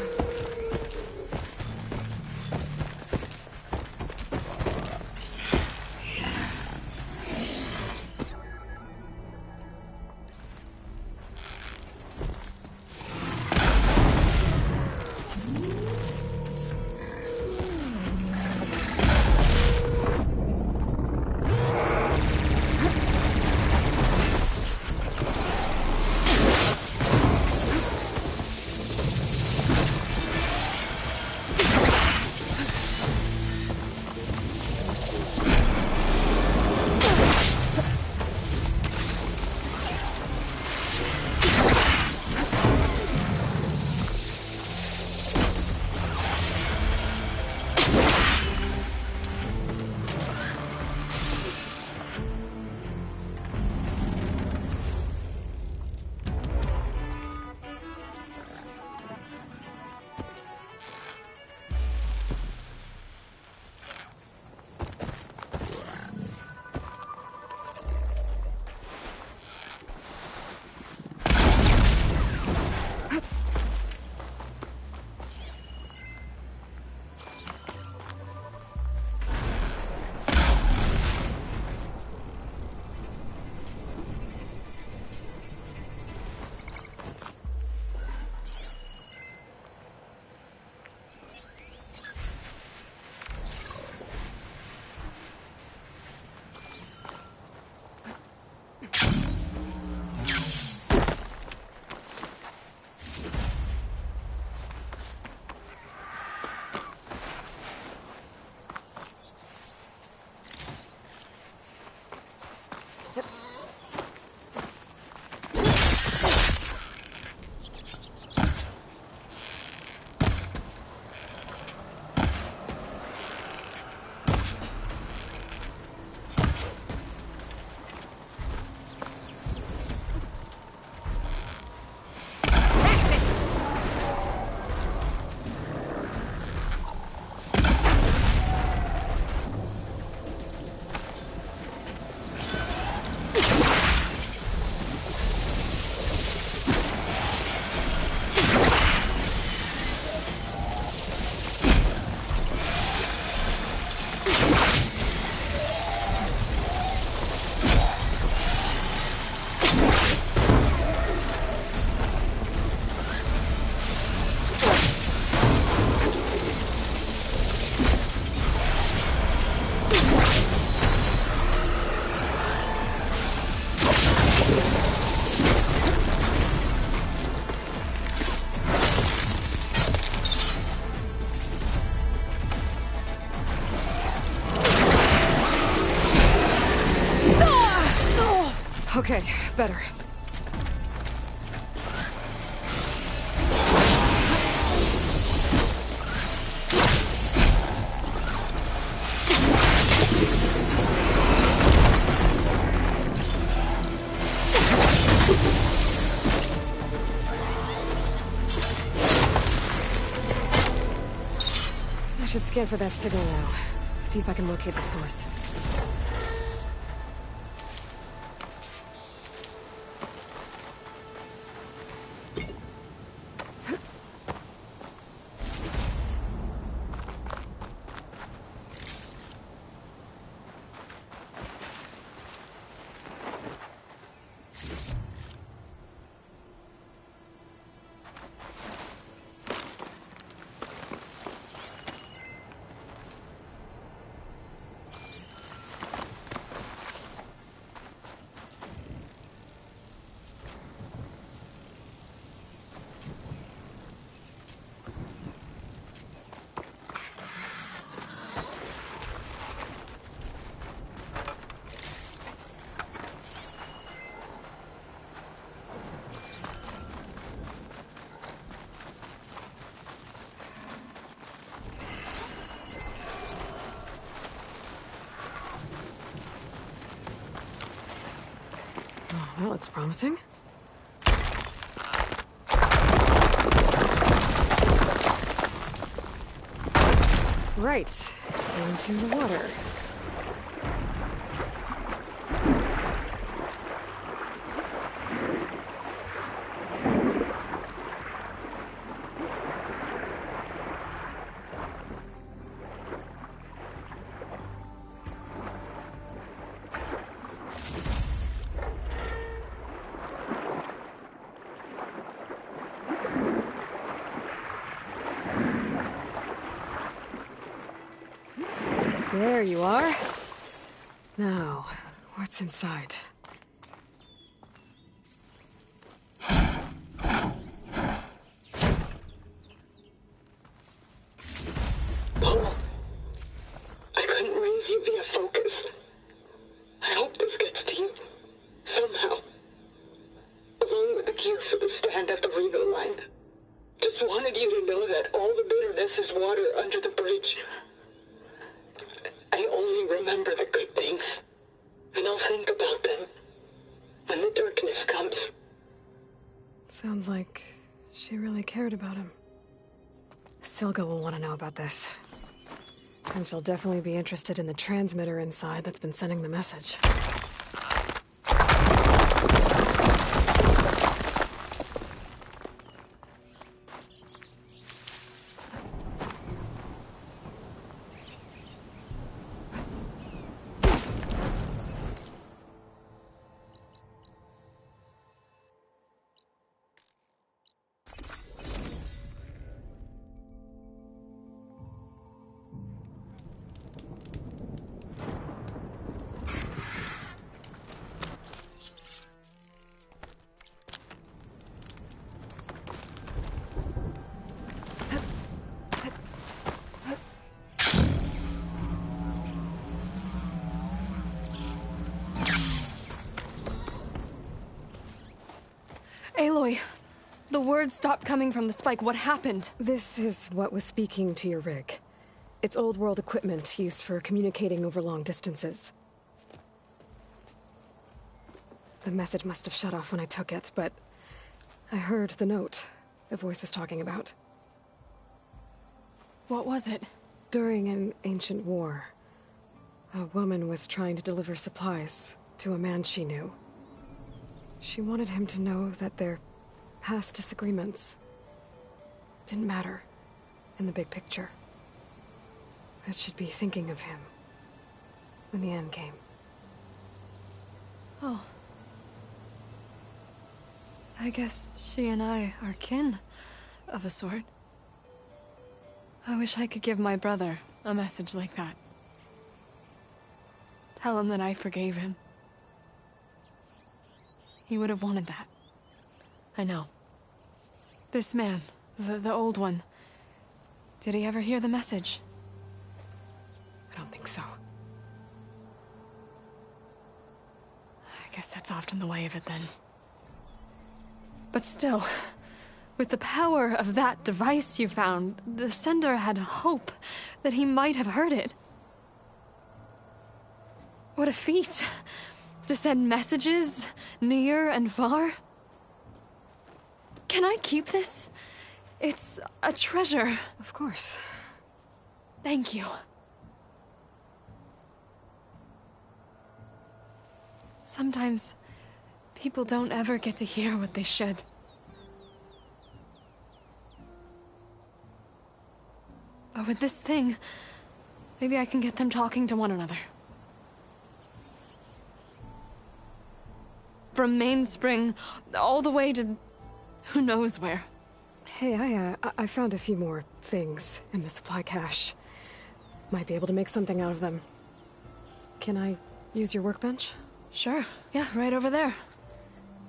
Okay, better. I should scan for that signal now. See if I can locate the source. That looks promising. Right, into the water. There you are. Now, what's inside? Paul, I couldn't raise you via focus. I hope this gets to you, somehow. Along with the gear for the stand at the Reno line. Just wanted you to know that all the bitterness is water under the bridge. I only remember the good things, and I'll think about them when the darkness comes. Sounds like she really cared about him. Silga will want to know about this. And she'll definitely be interested in the transmitter inside that's been sending the message. Aloy, the words stopped coming from the spike. What happened? This is what was speaking to your rig. It's old world equipment used for communicating over long distances. The message must have shut off when I took it, but I heard the note the voice was talking about. What was it? During an ancient war, a woman was trying to deliver supplies to a man she knew. She wanted him to know that their past disagreements didn't matter in the big picture. That she'd be thinking of him when the end came. Oh. I guess she and I are kin, of a sort. I wish I could give my brother a message like that. Tell him that I forgave him. He would have wanted that. I know. This man, the old one, did he ever hear the message? I don't think so. I guess that's often the way of it then. But still, with the power of that device you found, the sender had hope that he might have heard it. What a feat! To send messages near and far. Can I keep this? It's a treasure. Of course. Thank you. Sometimes people don't ever get to hear what they should. But with this thing, maybe I can get them talking to one another. From Mainspring, all the way to who knows where. Hey, I found a few more things in the supply cache. Might be able to make something out of them. Can I use your workbench? Sure. Yeah, right over there.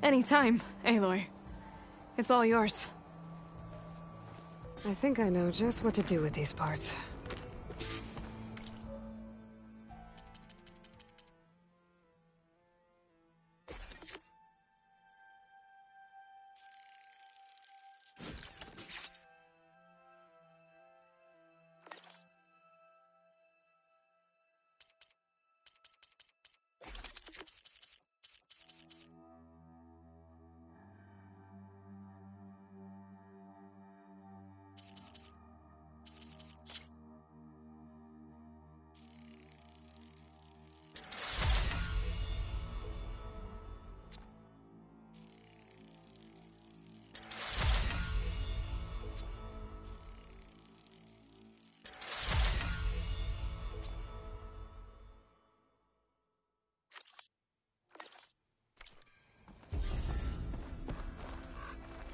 Anytime, Aloy. It's all yours. I think I know just what to do with these parts.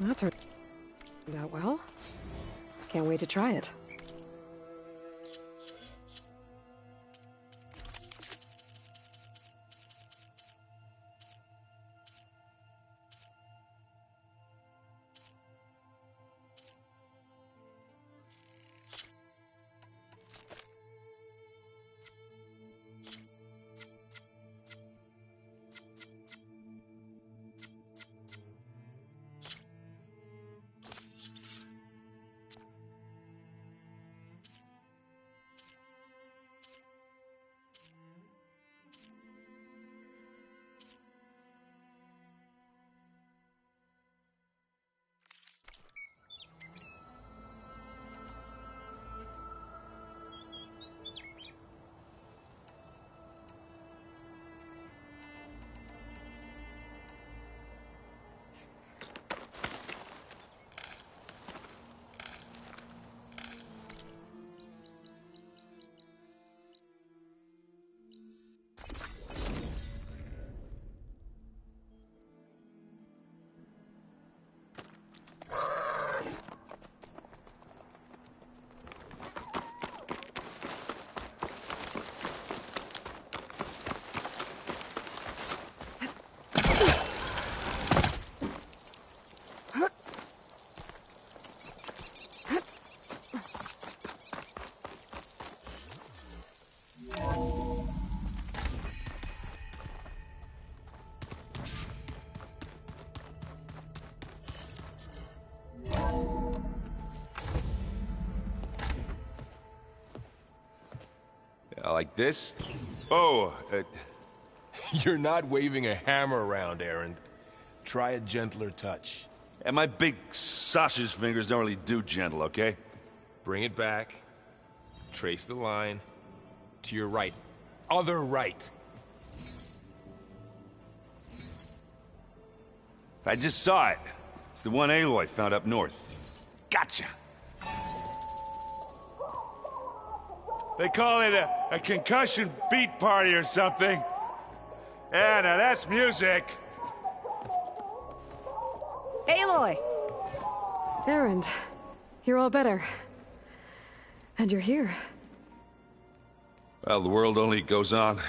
That turned out well. Can't wait to try it. like this? Oh, You're not waving a hammer around, Erend. Try a gentler touch. And my big sausage fingers don't really do gentle, okay? Bring it back. Trace the line. To your right. Other right. I just saw it. It's the one Aloy found up north. Gotcha! They call it a concussion beat party or something. Yeah, now that's music. Aloy! Erend, you're all better. And you're here. Well, the world only goes on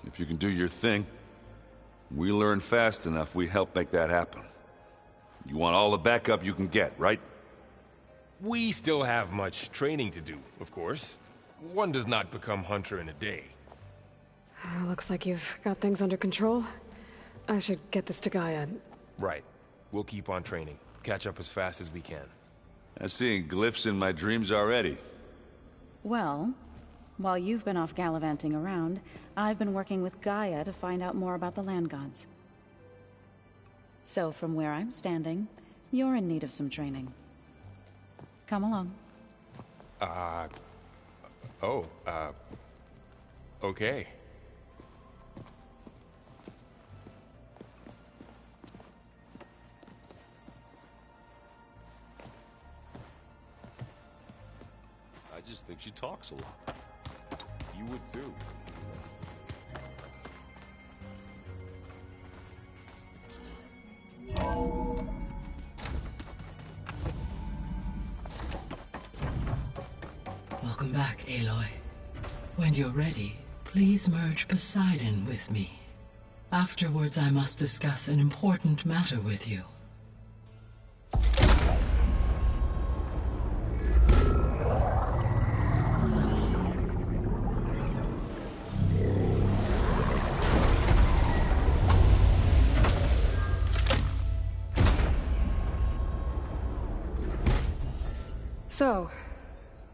if you can do your thing. We learn fast enough, we help make that happen. You want all the backup you can get, right? We still have much training to do, of course. One does not become hunter in a day. Looks like you've got things under control. I should get this to Gaia. Right. We'll keep on training. Catch up as fast as we can. I'm seeing glyphs in my dreams already. Well, while you've been off gallivanting around, I've been working with Gaia to find out more about the land gods. So from where I'm standing, you're in need of some training. Come along. Okay. I just think she talks a lot. You would too. Welcome back, Aloy. When you're ready, please merge Poseidon with me. Afterwards, I must discuss an important matter with you. So,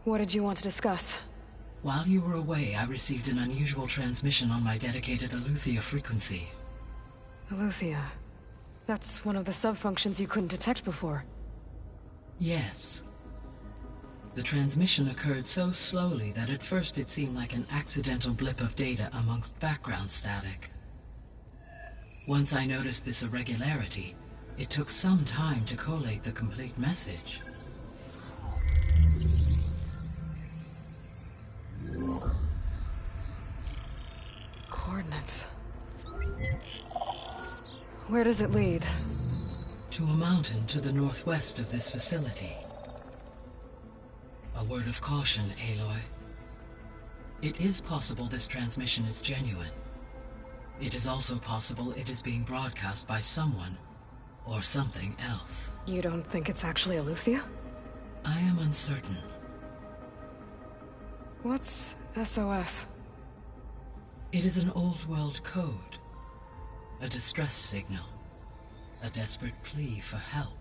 what did you want to discuss? While you were away, I received an unusual transmission on my dedicated Eleuthia frequency. Eleuthia. That's one of the sub-functions you couldn't detect before. Yes. The transmission occurred so slowly that at first it seemed like an accidental blip of data amongst background static. Once I noticed this irregularity, it took some time to collate the complete message. Coordinates. Where does it lead? To a mountain to the northwest of this facility. A word of caution, Aloy. It is possible this transmission is genuine. It is also possible it is being broadcast by someone or something else. You don't think it's actually Eleuthia? I am uncertain. What's SOS? It is an old-world code. A distress signal. A desperate plea for help.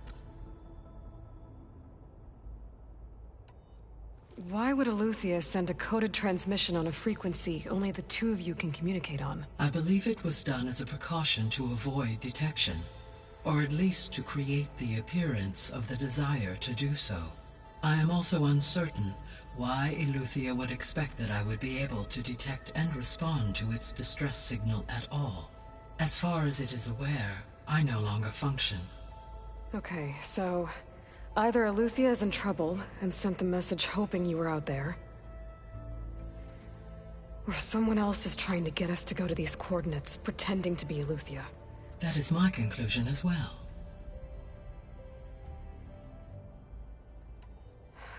Why would Eleuthia send a coded transmission on a frequency only the two of you can communicate on? I believe it was done as a precaution to avoid detection, or at least to create the appearance of the desire to do so. I am also uncertain why Eleuthia would expect that I would be able to detect and respond to its distress signal at all. As far as it is aware, I no longer function. Okay, so either Eleuthia is in trouble and sent the message hoping you were out there, or someone else is trying to get us to go to these coordinates, pretending to be Eleuthia. That is my conclusion as well.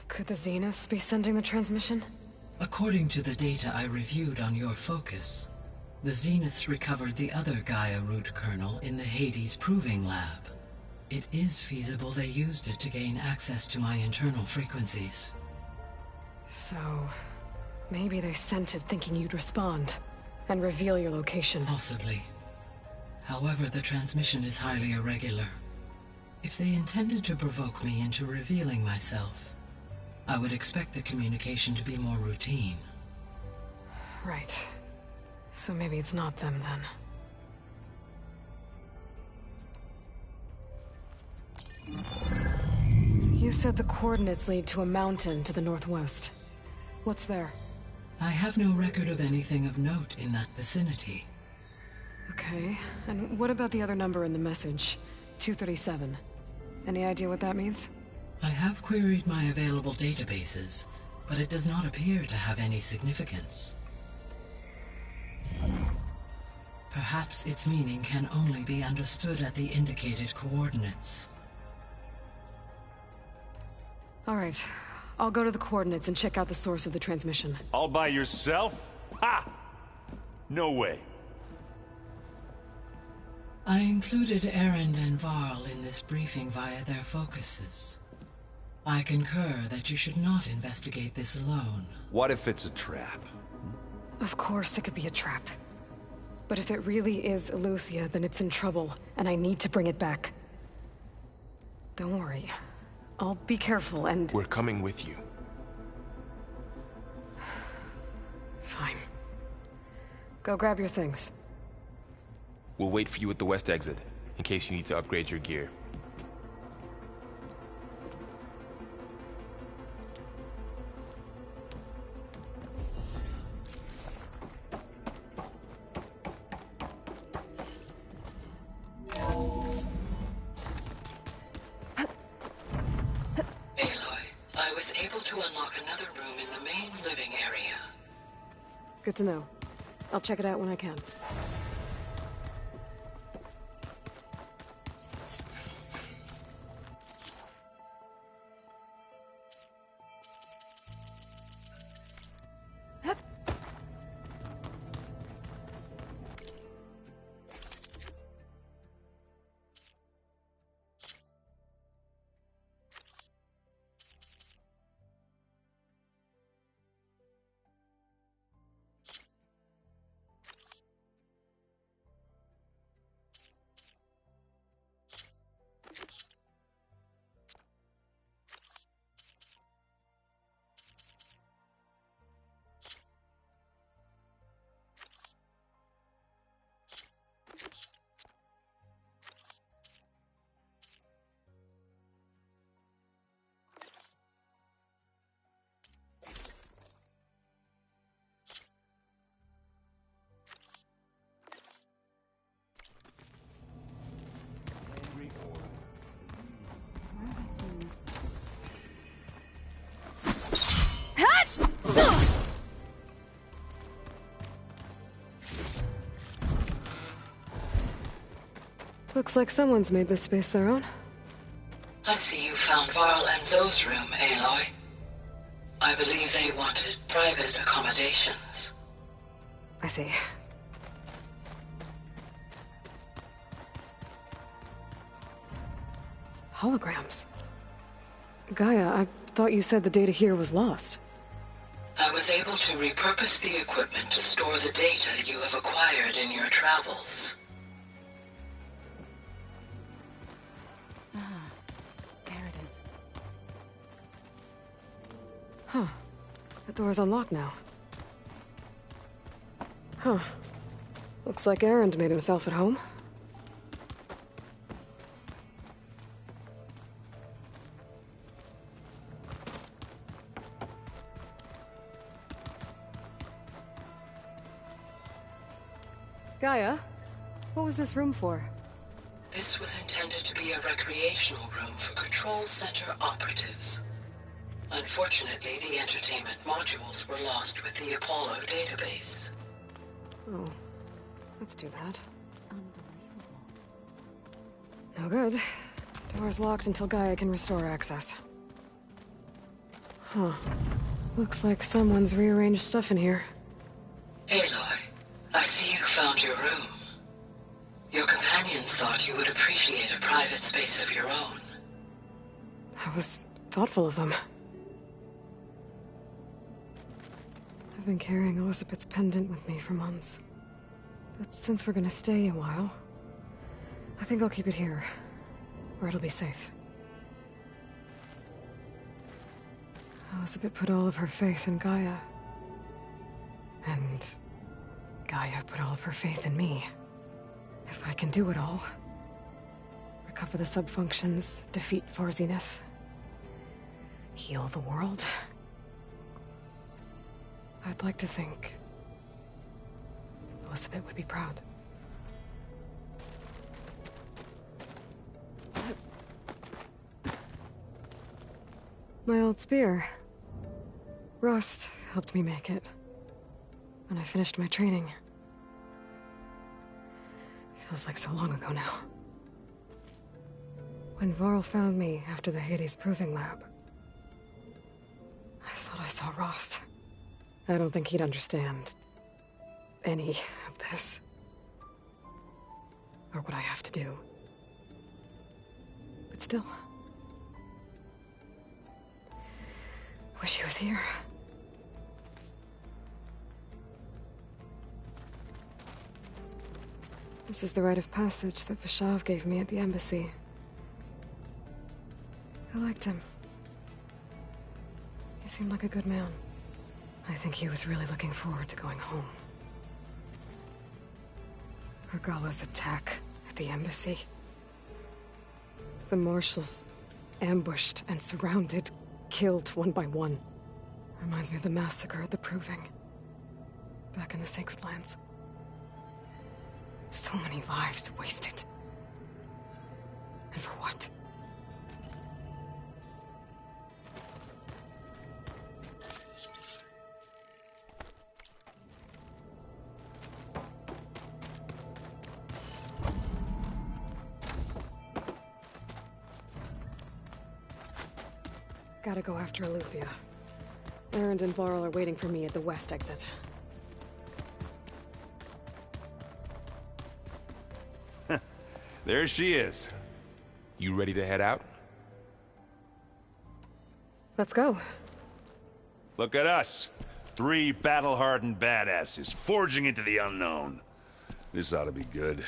Could the Zeniths be sending the transmission? According to the data I reviewed on your focus, the Zeniths recovered the other Gaia root kernel in the Hades Proving Lab. It is feasible they used it to gain access to my internal frequencies. So, maybe they sent it thinking you'd respond and reveal your location. Possibly. However, the transmission is highly irregular. If they intended to provoke me into revealing myself, I would expect the communication to be more routine. Right. So maybe it's not them, then. You said the coordinates lead to a mountain to the northwest. What's there? I have no record of anything of note in that vicinity. Okay, and what about the other number in the message? 237. Any idea what that means? I have queried my available databases, but it does not appear to have any significance. Perhaps its meaning can only be understood at the indicated coordinates. All right. I'll go to the coordinates and check out the source of the transmission. All by yourself? Ha! No way. I included Erend and Varl in this briefing via their focuses. I concur that you should not investigate this alone. What if it's a trap? Of course it could be a trap. But if it really is Eleuthia, then it's in trouble, and I need to bring it back. Don't worry. I'll be careful and... We're coming with you. Fine. Go grab your things. We'll wait for you at the west exit, in case you need to upgrade your gear. Good to know. I'll check it out when I can. Looks like someone's made this space their own. I see you found Varl and Zoe's room, Aloy. I believe they wanted private accommodations. I see. Holograms. Gaia, I thought you said the data here was lost. I was able to repurpose the equipment to store the data you have acquired in your travels. Huh. The door's unlocked now. Huh. Looks like Erend made himself at home. Gaia, what was this room for? This was intended to be a recreational room for Control Center operatives. Unfortunately, the entertainment modules were lost with the Apollo database. Oh, that's too bad. No good. Door's locked until Gaia can restore access. Huh. Looks like someone's rearranged stuff in here. Aloy, I see you found your room. Your companions thought you would appreciate a private space of your own. That was thoughtful of them. I've been carrying Elizabeth's pendant with me for months. But since we're gonna stay a while, I think I'll keep it here, where it'll be safe. Elizabeth put all of her faith in Gaia. And Gaia put all of her faith in me. If I can do it all, recover the subfunctions, defeat Far Zenith, heal the world, I'd like to think Elizabeth would be proud. My old spear. Rust helped me make it when I finished my training. Feels like so long ago now. When Varl found me after the Hades Proving Lab, I thought I saw Rost. I don't think he'd understand any of this. Or what I have to do. But still. Wish he was here. This is the rite of passage that Vashav gave me at the embassy. I liked him. He seemed like a good man. I think he was really looking forward to going home. Regala's attack at the embassy. The marshals ambushed and surrounded, killed one by one. Reminds me of the massacre at the Proving. Back in the Sacred Lands. So many lives wasted. And for what? Gotta go after Eleuthia. Erend and Varl are waiting for me at the west exit. There she is. You ready to head out? Let's go. Look at us. 3 battle-hardened badasses forging into the unknown. This ought to be good.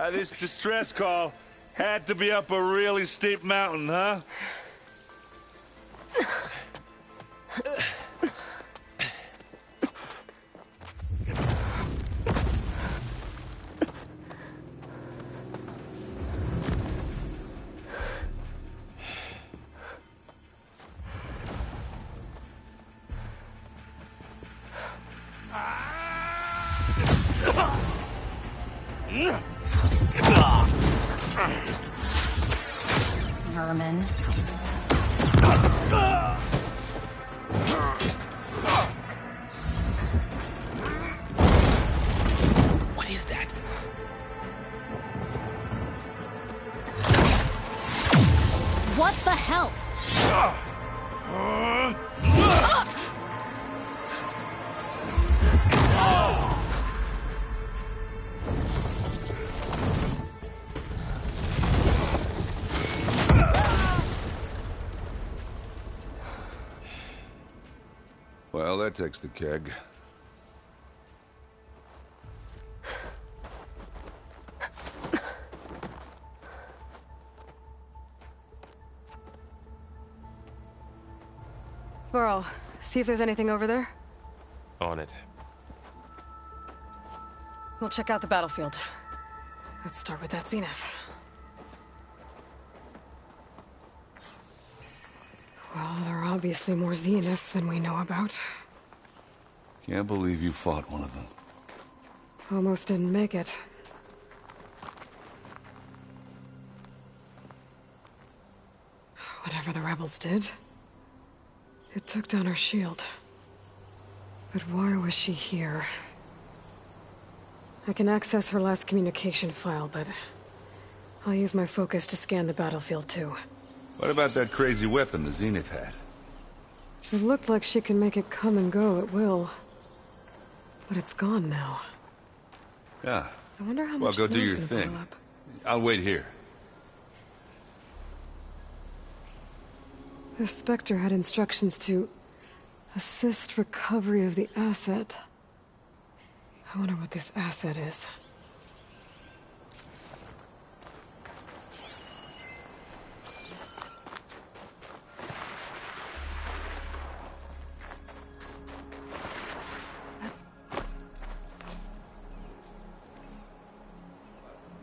This distress call had to be up a really steep mountain, huh? Vermin. What is that? What the hell? Well, that takes the keg. Varl, see if there's anything over there. On it. We'll check out the battlefield. Let's start with that Zenith. Well, there are obviously more Zeniths than we know about. Can't believe you fought one of them. Almost didn't make it. Whatever the rebels did, it took down our shield. But why was she here? I can access her last communication file, but I'll use my focus to scan the battlefield too. What about that crazy weapon the Zenith had? It looked like she can make it come and go at will. But it's gone now. Yeah. I wonder how Well, much go do snow's your gonna thing. pile up. I'll wait here. The Spectre had instructions to Assist recovery of the asset. I wonder what this asset is.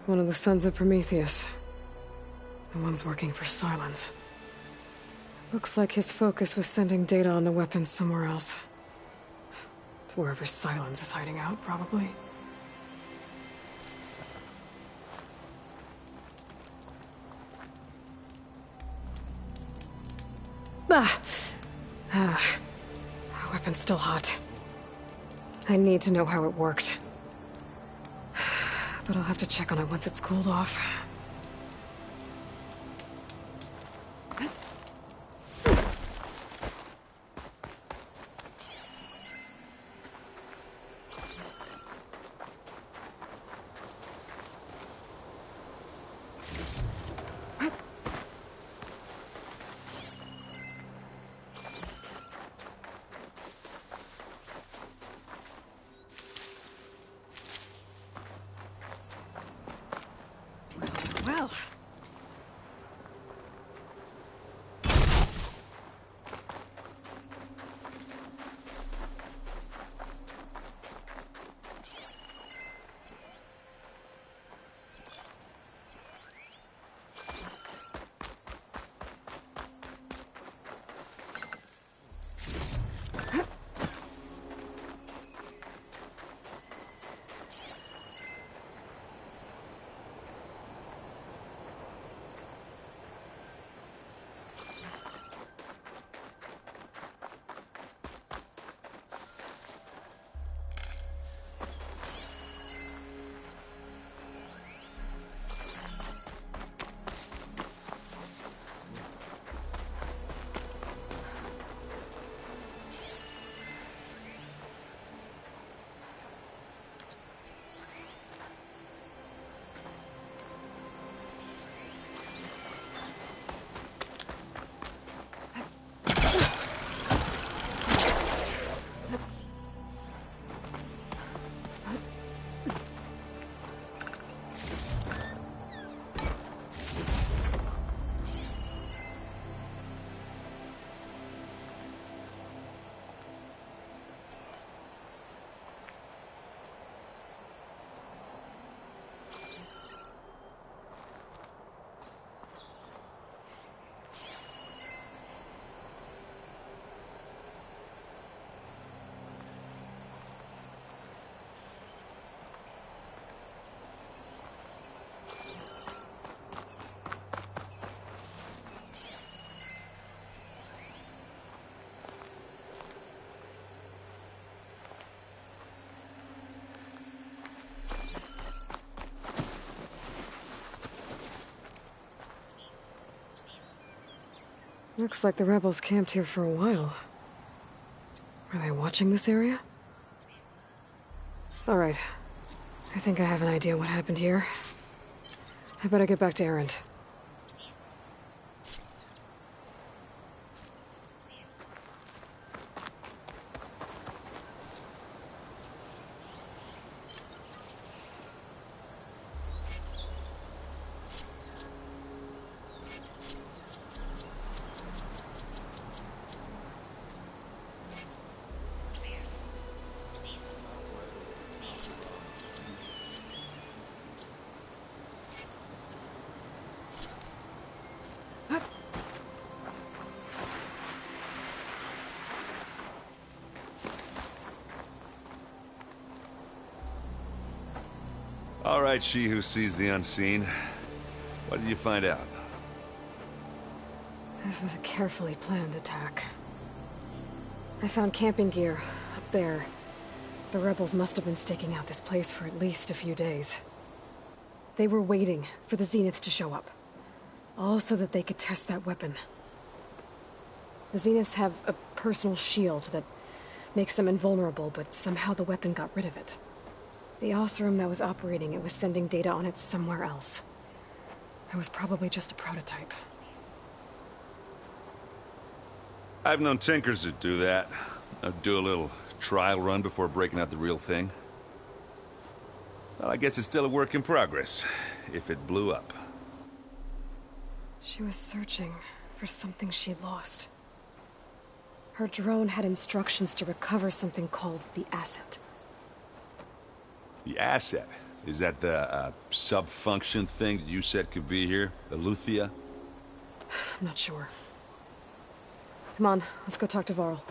One of the sons of Prometheus. The one's working for Silence. Looks like his focus was sending data on the weapons somewhere else. To wherever Silence is hiding out, probably. Ah, weapon's still hot. I need to know how it worked. But I'll have to check on it once it's cooled off. Well. Looks like the rebels camped here for a while. Are they watching this area? All right. I think I have an idea what happened here. I better get back to Erend. All right, she who sees the unseen. What did you find out? This was a carefully planned attack. I found camping gear up there. The rebels must have been staking out this place for at least a few days. They were waiting for the Zeniths to show up. All so that they could test that weapon. The Zeniths have a personal shield that makes them invulnerable, but somehow the weapon got rid of it. The Oseram that was operating it was sending data on it somewhere else. It was probably just a prototype. I've known tinkers that do that. Do a little trial run before breaking out the real thing? Well, I guess it's still a work in progress, if it blew up. She was searching for something she'd lost. Her drone had instructions to recover something called the Asset. The Asset? Is that the sub-function thing that you said could be here? Eleuthia? I'm not sure. Come on, let's go talk to Varl.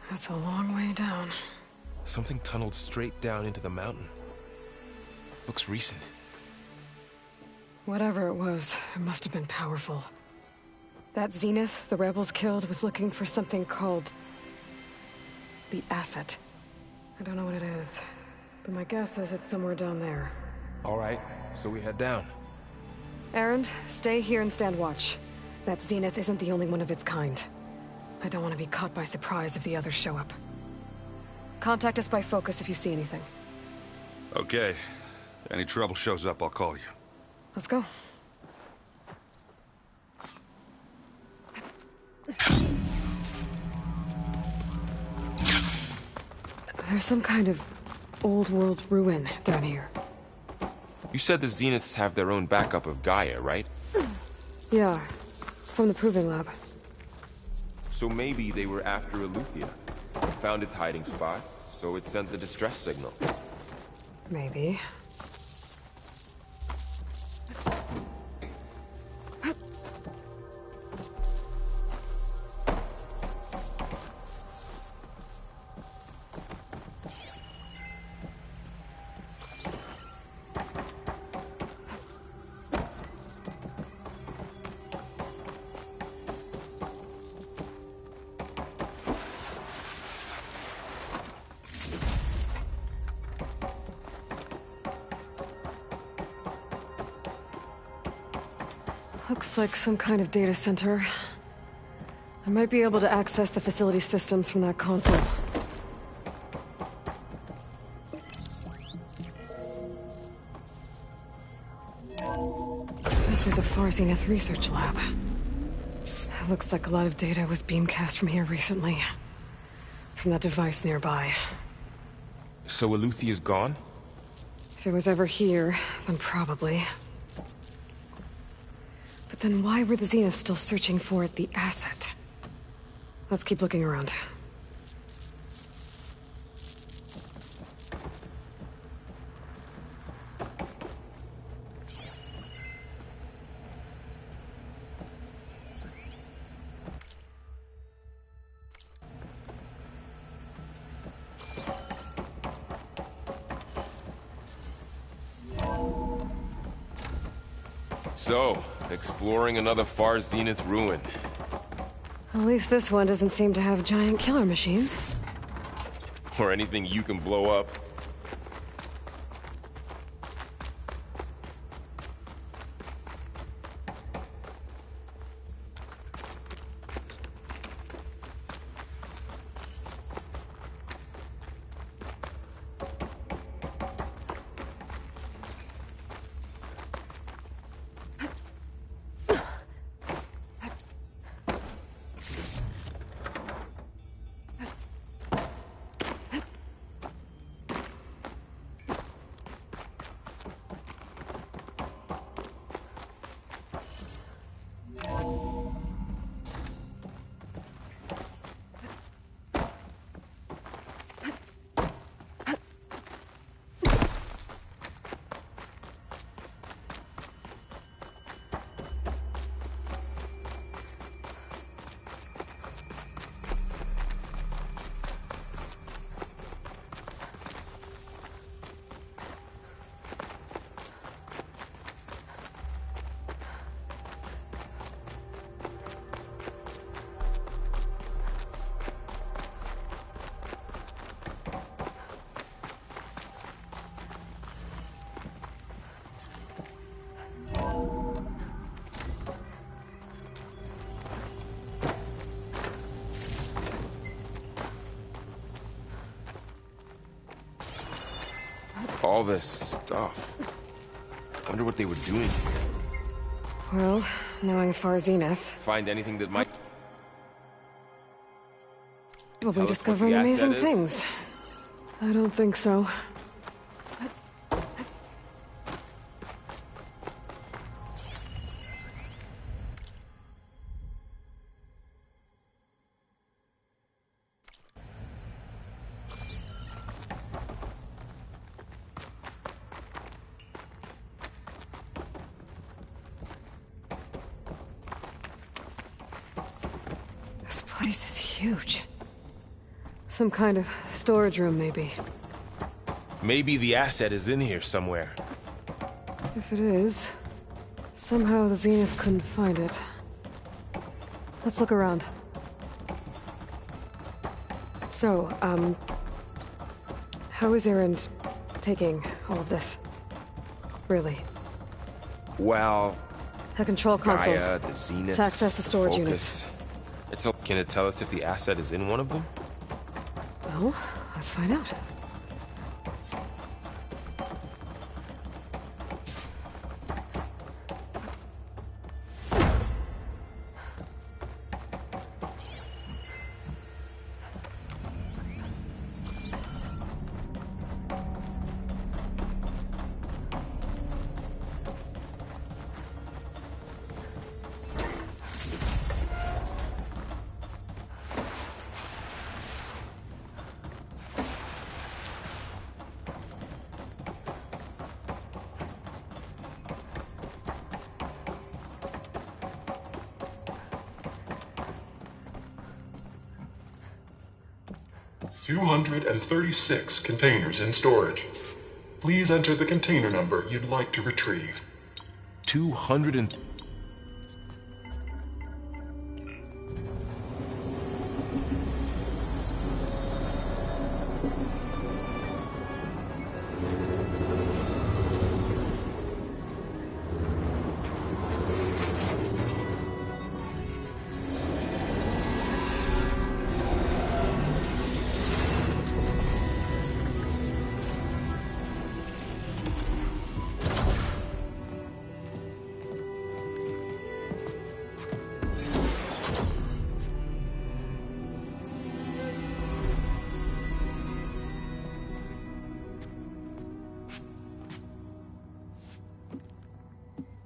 That's a long way down. Something tunneled straight down into the mountain. Looks recent. Whatever it was, it must have been powerful. That Zenith the rebels killed was looking for something called the Asset. I don't know what it is, but my guess is it's somewhere down there. All right, so we head down. Erend, stay here and stand watch. That Zenith isn't the only one of its kind. I don't want to be caught by surprise if the others show up. Contact us by focus if you see anything. Okay. If any trouble shows up, I'll call you. Let's go. There's some kind of old-world ruin down here. You said the Zeniths have their own backup of Gaia, right? Yeah, from the Proving Lab. So maybe they were after Eleuthia. Found its hiding spot, so it sent the distress signal. Maybe. Looks like some kind of data center. I might be able to access the facility systems from that console. This was a Far Zenith research lab. It looks like a lot of data was beamcast from here recently. From that device nearby. So Eleuthia's gone? If it was ever here, then probably. But then why were the Zeniths still searching for the Asset? Let's keep looking around. So, exploring another Far Zenith ruin. At least this one doesn't seem to have giant killer machines. Or anything you can blow up. All this stuff. Wonder what they were doing. Well, knowing Far Zenith, Find anything that might... we'll Tell be us what discovering the amazing asset is? things. I don't think so. This place is huge. Some kind of storage room, maybe. Maybe the asset is in here somewhere. If it is, somehow the Zenith couldn't find it. Let's look around. So, how is Erend taking all of this? Really? Well... A control console. Gaia, the Zenith, to access the storage Focus. units. Can it tell us if the asset is in one of them? Well, let's find out. $236 containers in storage. Please enter the container number you'd like to retrieve. 200 and...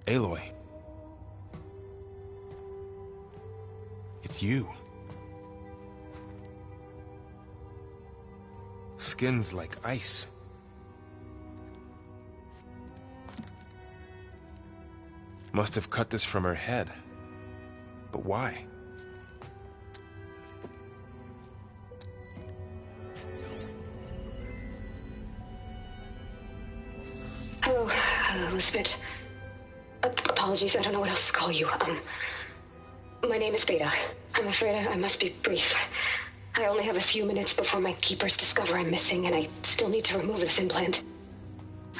Aloy. It's you. Skin's like ice. Must have cut this from her head. But why? Hello, Elizabeth. Apologies, I don't know what else to call you. My name is Beta. I'm afraid I must be brief. I only have a few minutes before my keepers discover I'm missing, and I still need to remove this implant.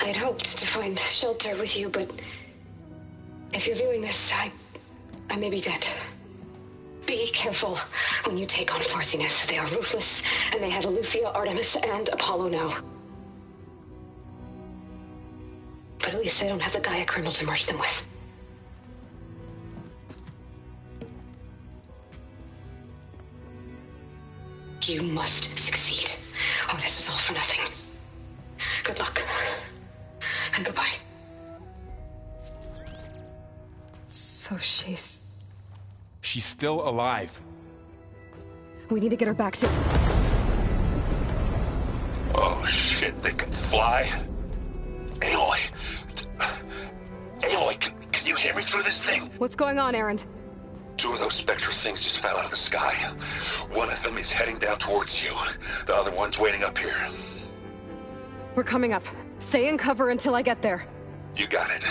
I had hoped to find shelter with you, but if you're viewing this, I may be dead. Be careful when you take on Far Zenith. They are ruthless, and they have Eleuthia, Artemis, and Apollo now. But at least I don't have the Gaia kernel to merge them with. You must succeed. Oh, this was all for nothing. Good luck. And goodbye. So she's still alive. We need to get her back to... Oh shit, they can fly? Aloy! Aloy, can you hear me through this thing? What's going on, Erend? Two of those Spectre things just fell out of the sky. One of them is heading down towards you. The other one's waiting up here. We're coming up. Stay in cover until I get there. You got it.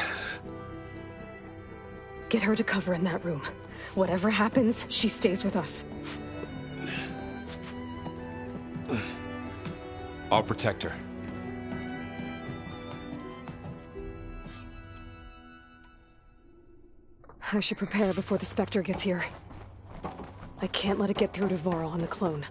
Get her to cover in that room. Whatever happens, she stays with us. I'll protect her. I should prepare before the Spectre gets here. I can't let it get through to Varl on the clone.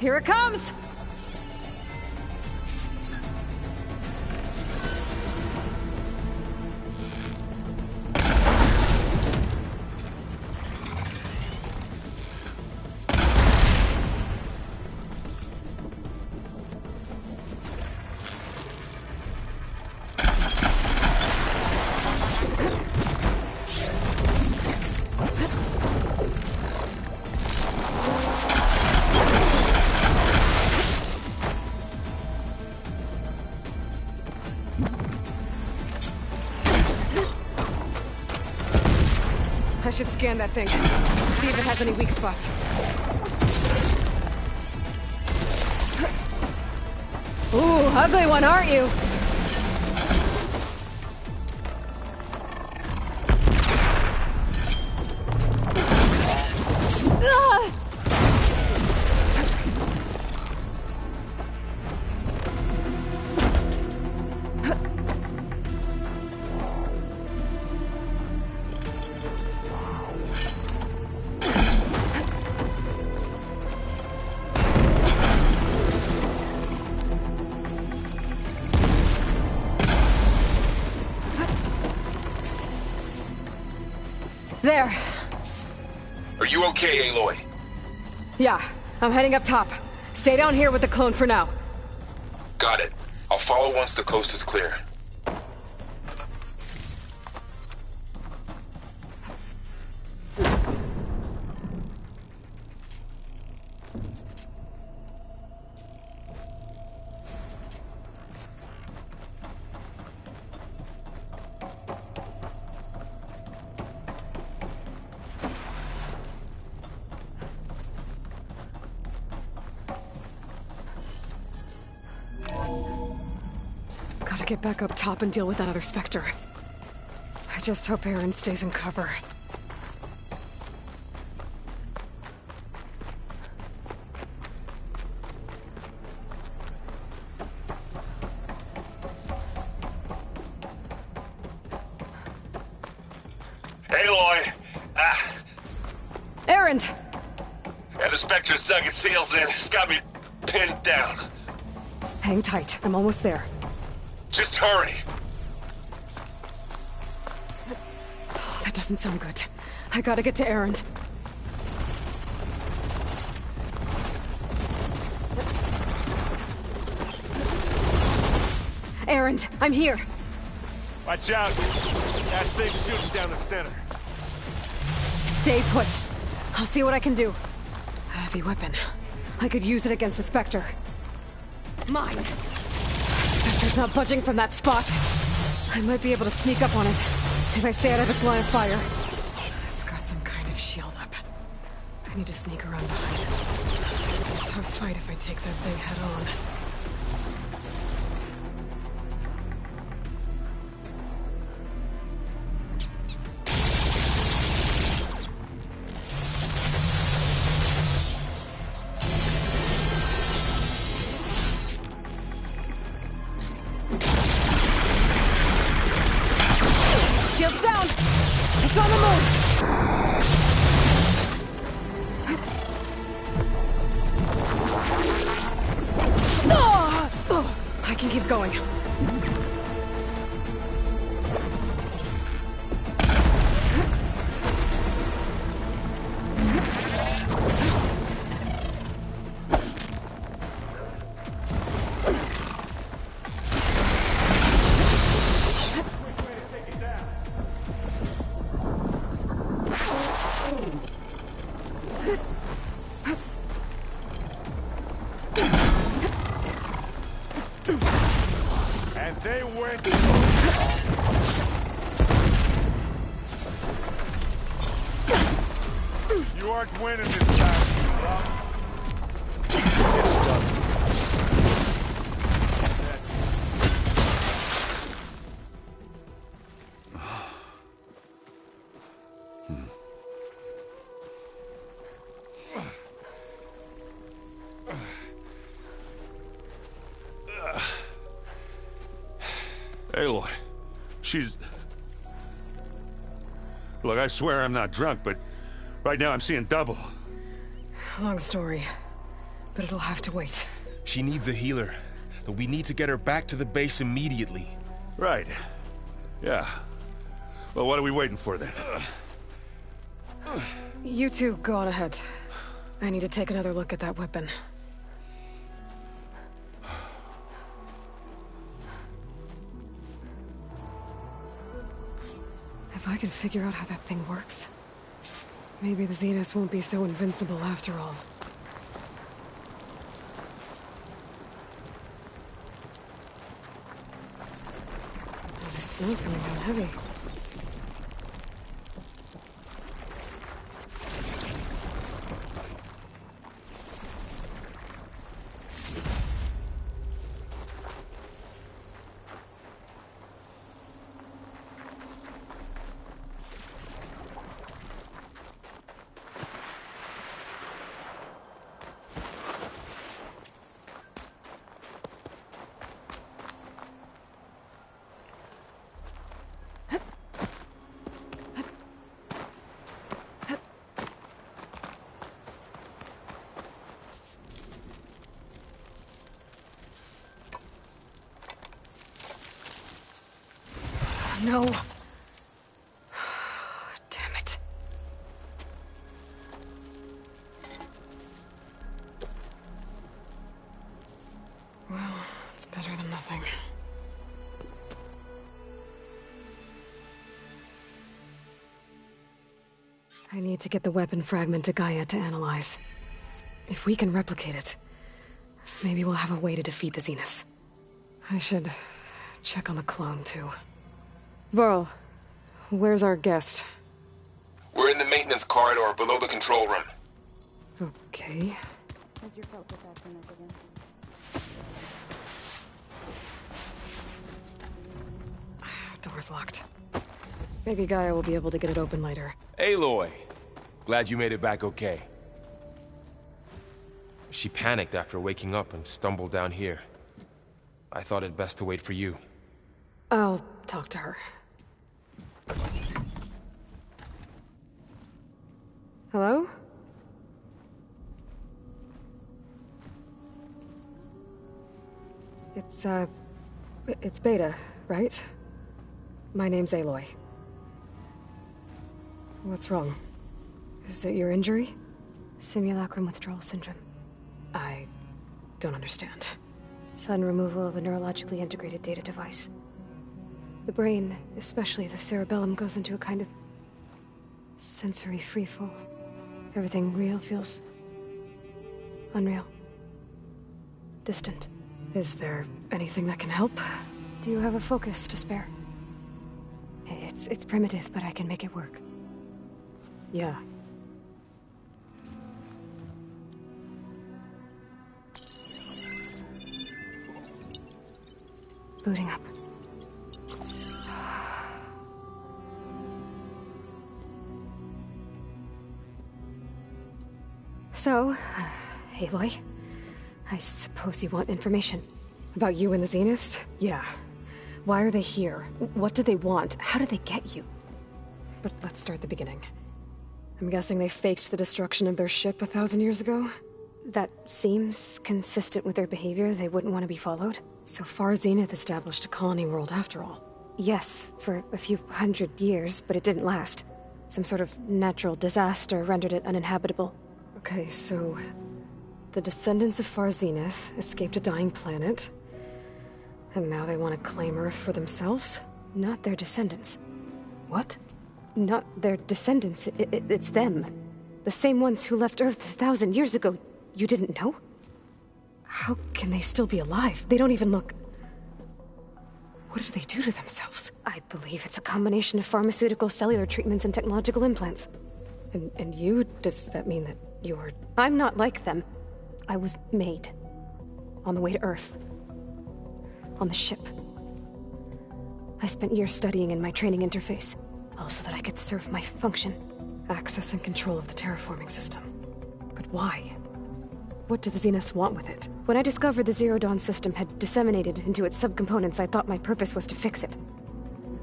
Here it comes! I should scan that thing. See if it has any weak spots. Ooh, ugly one, aren't you? There. Are you okay, Aloy? Yeah, I'm heading up top. Stay down here with the clone for now. Got it. I'll follow once the coast is clear. Gotta get back up top and deal with that other Spectre. I just hope Erend stays in cover. Aloy! Erend! And the Spectre's dug its heels in. It's got me pinned down. Hang tight, I'm almost there. Just hurry. Oh, that doesn't sound good. I gotta get to Erend. Erend, I'm here. Watch out. That thing's shooting down the center. Stay put. I'll see what I can do. A heavy weapon. I could use it against the Spectre. Mine. Spectre's not budging from that spot. I might be able to sneak up on it if I stay out of its line of fire. It's got some kind of shield up. I need to sneak around behind it. It's a tough fight if I take that thing head on. Shield's down! It's on the move! I can keep going. And they went. You aren't winning this time, Rob. Aloy, she's... Look, I swear I'm not drunk, but right now I'm seeing double. Long story. but it'll have to wait. She needs a healer, but we need to get her back to the base immediately. Right. Yeah. Well, what are we waiting for then? You two go on ahead. I need to take another look at that weapon. If I can figure out how that thing works, maybe the Zeniths won't be so invincible after all. Oh, the snow's coming down heavy. No. Damn it. Well, it's better than nothing. I need to get the weapon fragment to Gaia to analyze. If we can replicate it, maybe we'll have a way to defeat the Zeniths. I should check on the clone, too. Varl, where's our guest? We're in the maintenance corridor below the control room. Okay. How's your focus after again? Door's locked. Maybe Gaia will be able to get it open later. Aloy! Glad you made it back okay. She panicked after waking up and stumbled down here. I thought it best to wait for you. I'll talk to her. Hello? It's Beta, right? My name's Aloy. What's wrong? Is it your injury? Simulacrum withdrawal syndrome. I don't understand. Sudden removal of a neurologically integrated data device. The brain, especially the cerebellum, goes into a kind of sensory freefall. Everything real feels unreal. Distant. Is there anything that can help? Do you have a focus to spare? It's primitive, but I can make it work. Yeah. Booting up. So, Aloy, I suppose you want information. About you and the Zeniths? Yeah. Why are they here? What do they want? How did they get you? But let's start at the beginning. I'm guessing they faked the destruction of their ship 1,000 years ago? That seems consistent with their behavior. They wouldn't want to be followed. So far, Zenith established a colony world after all. Yes, for a few hundred years, but it didn't last. Some sort of natural disaster rendered it uninhabitable. Okay, so the descendants of Far Zenith escaped a dying planet, and now they want to claim Earth for themselves? Not their descendants. What? Not their descendants. It's them. The same ones who left Earth 1,000 years ago. You didn't know? How can they still be alive? They don't even look... What did they do to themselves? I believe it's a combination of pharmaceutical, cellular treatments, and technological implants. And you? Does that mean that you're... I'm not like them. I was made. On the way to Earth. On the ship. I spent years studying in my training interface, all so that I could serve my function. Access and control of the terraforming system. But why? What do the Zeniths want with it? When I discovered the Zero Dawn system had disseminated into its subcomponents, I thought my purpose was to fix it.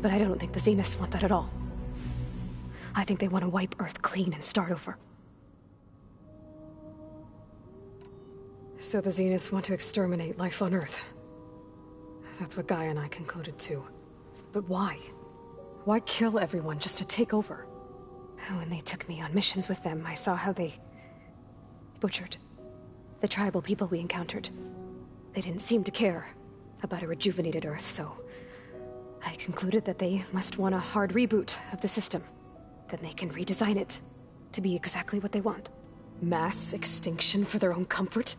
But I don't think the Zeniths want that at all. I think they want to wipe Earth clean and start over. So the Zeniths want to exterminate life on Earth. That's what Gaia and I concluded too. But why? Why kill everyone just to take over? When they took me on missions with them, I saw how they butchered the tribal people we encountered. They didn't seem to care about a rejuvenated Earth, so I concluded that they must want a hard reboot of the system. Then they can redesign it to be exactly what they want. Mass extinction for their own comfort?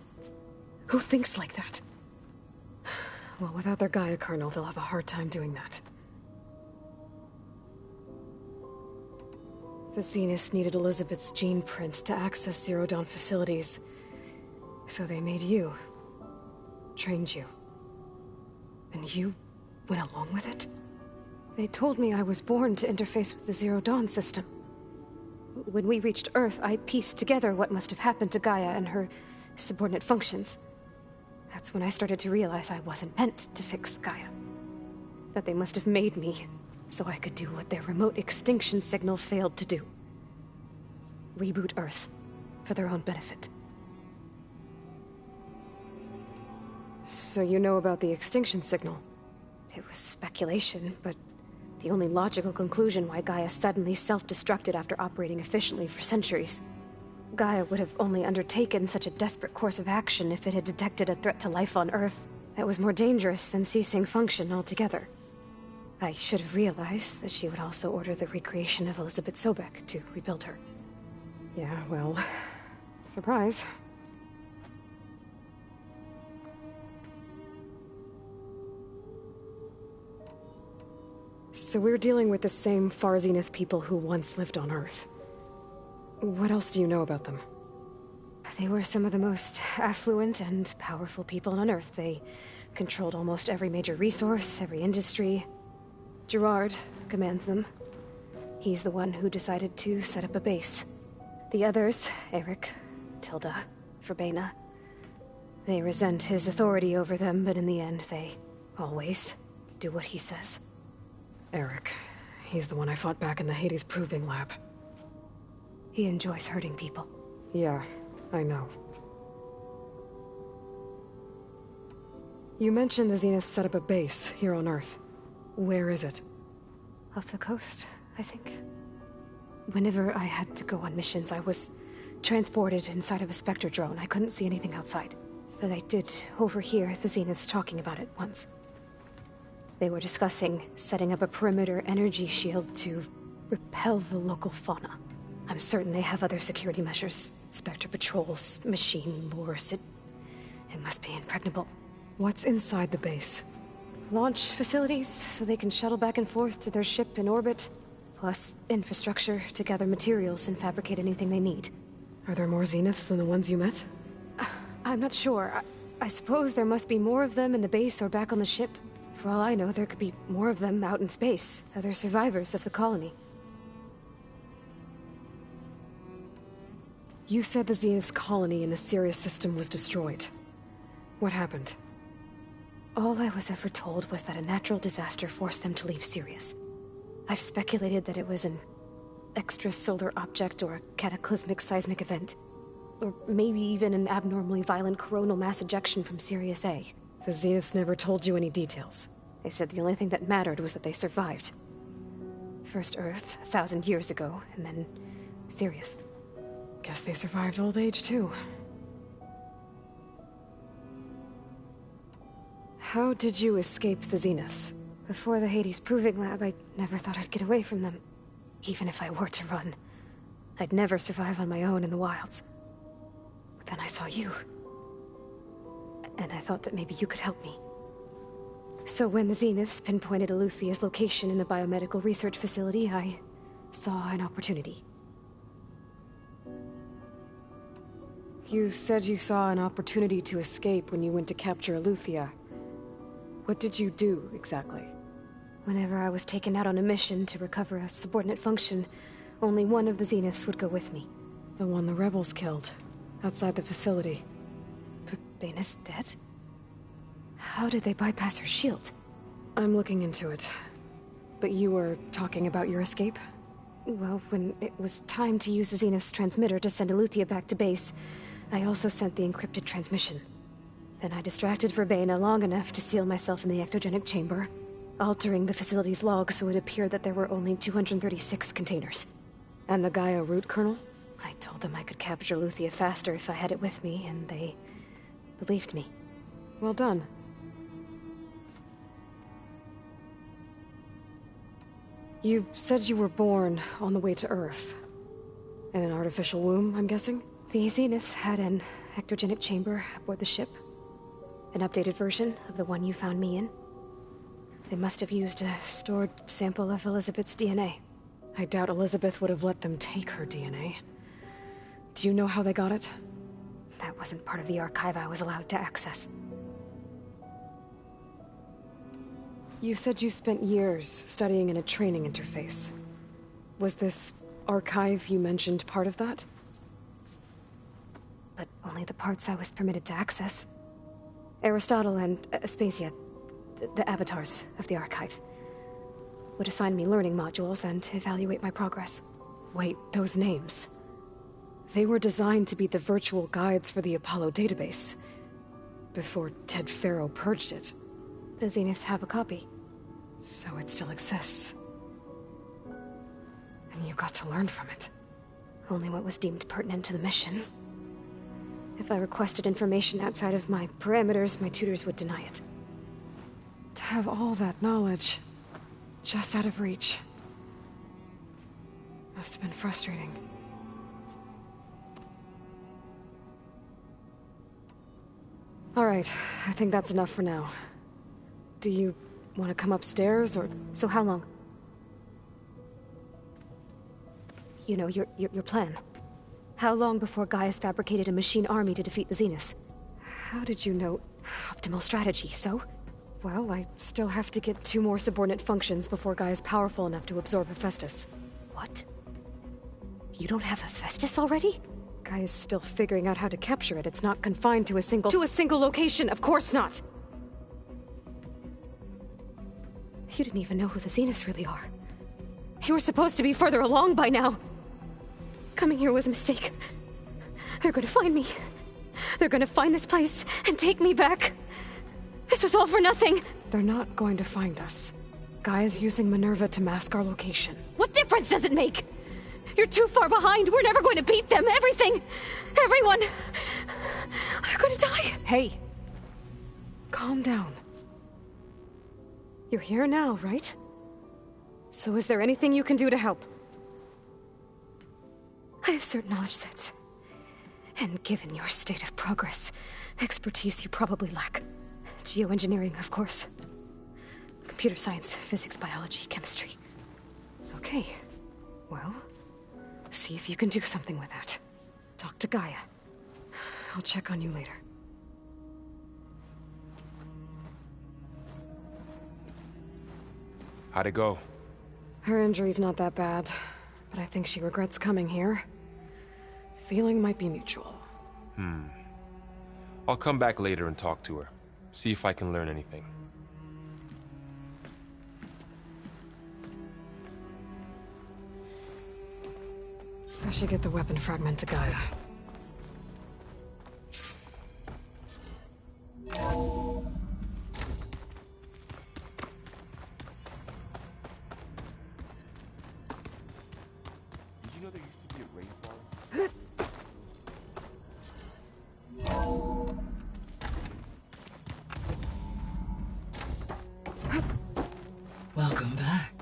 Who thinks like that? Well, without their Gaia kernel, they'll have a hard time doing that. The Zeniths needed Elizabeth's gene print to access Zero Dawn facilities. So they made you. Trained you. And you went along with it? They told me I was born to interface with the Zero Dawn system. When we reached Earth, I pieced together what must have happened to Gaia and her subordinate functions. That's when I started to realize I wasn't meant to fix Gaia. That they must have made me so I could do what their remote extinction signal failed to do. Reboot Earth for their own benefit. So you know about the extinction signal? It was speculation, but the only logical conclusion why Gaia suddenly self-destructed after operating efficiently for centuries. Gaia would have only undertaken such a desperate course of action if it had detected a threat to life on Earth that was more dangerous than ceasing function altogether. I should have realized that she would also order the recreation of Elizabeth Sobek to rebuild her. Yeah, well, surprise. So we're dealing with the same Far Zenith people who once lived on Earth. What else do you know about them? They were some of the most affluent and powerful people on Earth. They controlled almost every major resource, every industry. Gerard commands them. He's the one who decided to set up a base. The others, Eric, Tilda, Verbena, they resent his authority over them, but in the end, they always do what he says. Eric. He's the one I fought back in the Hades Proving Lab. He enjoys hurting people. Yeah, I know. You mentioned the Zeniths set up a base here on Earth. Where is it? Off the coast, I think. Whenever I had to go on missions, I was transported inside of a Spectre drone. I couldn't see anything outside. But I did overhear the Zeniths talking about it once. They were discussing setting up a perimeter energy shield to repel the local fauna. I'm certain they have other security measures. Spectre patrols, machine lures. It must be impregnable. What's inside the base? Launch facilities, so they can shuttle back and forth to their ship in orbit. Plus infrastructure to gather materials and fabricate anything they need. Are there more Zeniths than the ones you met? I'm not sure. I suppose there must be more of them in the base or back on the ship. For all I know, there could be more of them out in space, other survivors of the colony. You said the Zenith's colony in the Sirius system was destroyed. What happened? All I was ever told was that a natural disaster forced them to leave Sirius. I've speculated that it was an extrasolar object or a cataclysmic seismic event. Or maybe even an abnormally violent coronal mass ejection from Sirius A. The Zeniths never told you any details. They said the only thing that mattered was that they survived. First Earth, 1,000 years ago, and then Sirius. Guess they survived old age, too. How did you escape the Zeniths? Before the Hades Proving Lab, I never thought I'd get away from them. Even if I were to run, I'd never survive on my own in the wilds. But then I saw you. And I thought that maybe you could help me. So when the Zeniths pinpointed Eluthia's location in the biomedical research facility, I saw an opportunity. You said you saw an opportunity to escape when you went to capture Eluthia. What did you do, exactly? Whenever I was taken out on a mission to recover a subordinate function, only one of the Zeniths would go with me. The one the rebels killed, outside the facility. Verbena's dead? How did they bypass her shield? I'm looking into it. But you were talking about your escape? Well, when it was time to use the Zenith's transmitter to send Eluthia back to base, I also sent the encrypted transmission. Then I distracted Verbena long enough to seal myself in the ectogenic chamber, altering the facility's log so it appeared that there were only 236 containers. And the Gaia root kernel? I told them I could capture Luthia faster if I had it with me, and they believed me. Well done. You said you were born on the way to Earth. In an artificial womb, I'm guessing? The Zeniths had an ectogenic chamber aboard the ship. An updated version of the one you found me in. They must have used a stored sample of Elizabeth's DNA. I doubt Elizabeth would have let them take her DNA. Do you know how they got it? That wasn't part of the archive I was allowed to access. You said you spent years studying in a training interface. Was this archive you mentioned part of that? But only the parts I was permitted to access. Aristotle and Aspasia, the avatars of the archive, would assign me learning modules and evaluate my progress. Wait, those names. They were designed to be the virtual guides for the Apollo database, before Ted Faro purged it. The Zeniths have a copy. So it still exists. And you got to learn from it. Only what was deemed pertinent to the mission. If I requested information outside of my parameters, my tutors would deny it. To have all that knowledge, just out of reach. Must have been frustrating. All right, I think that's enough for now. Do you want to come upstairs, or...? So how long? You know, your plan. How long before Gaius fabricated a machine army to defeat the Zeniths? How did you know? Optimal strategy, so? Well, I still have to get 2 more subordinate functions before Gaia's powerful enough to absorb Hephaestus. What? You don't have Hephaestus already? Gaia's still figuring out how to capture it. It's not confined to a single location, of course not! You didn't even know who the Zeniths really are. You were supposed to be further along by now. Coming here was a mistake. They're gonna find me. They're gonna find this place and take me back. This was all for nothing. They're not going to find us. Gaia's using Minerva to mask our location. What difference does it make? You're too far behind. We're never going to beat them. Everything. Everyone. They're gonna die. Hey. Calm down. You're here now, right? So is there anything you can do to help? I have certain knowledge sets. And given your state of progress, expertise you probably lack. Geoengineering, of course. Computer science, physics, biology, chemistry. Okay. Well, see if you can do something with that. Talk to Gaia. I'll check on you later. How'd it go? Her injury's not that bad, but I think she regrets coming here. Feeling might be mutual. I'll come back later and talk to her. See if I can learn anything. I should get the weapon fragment to Gaia. Did you know there used to be a rainfall? Welcome back.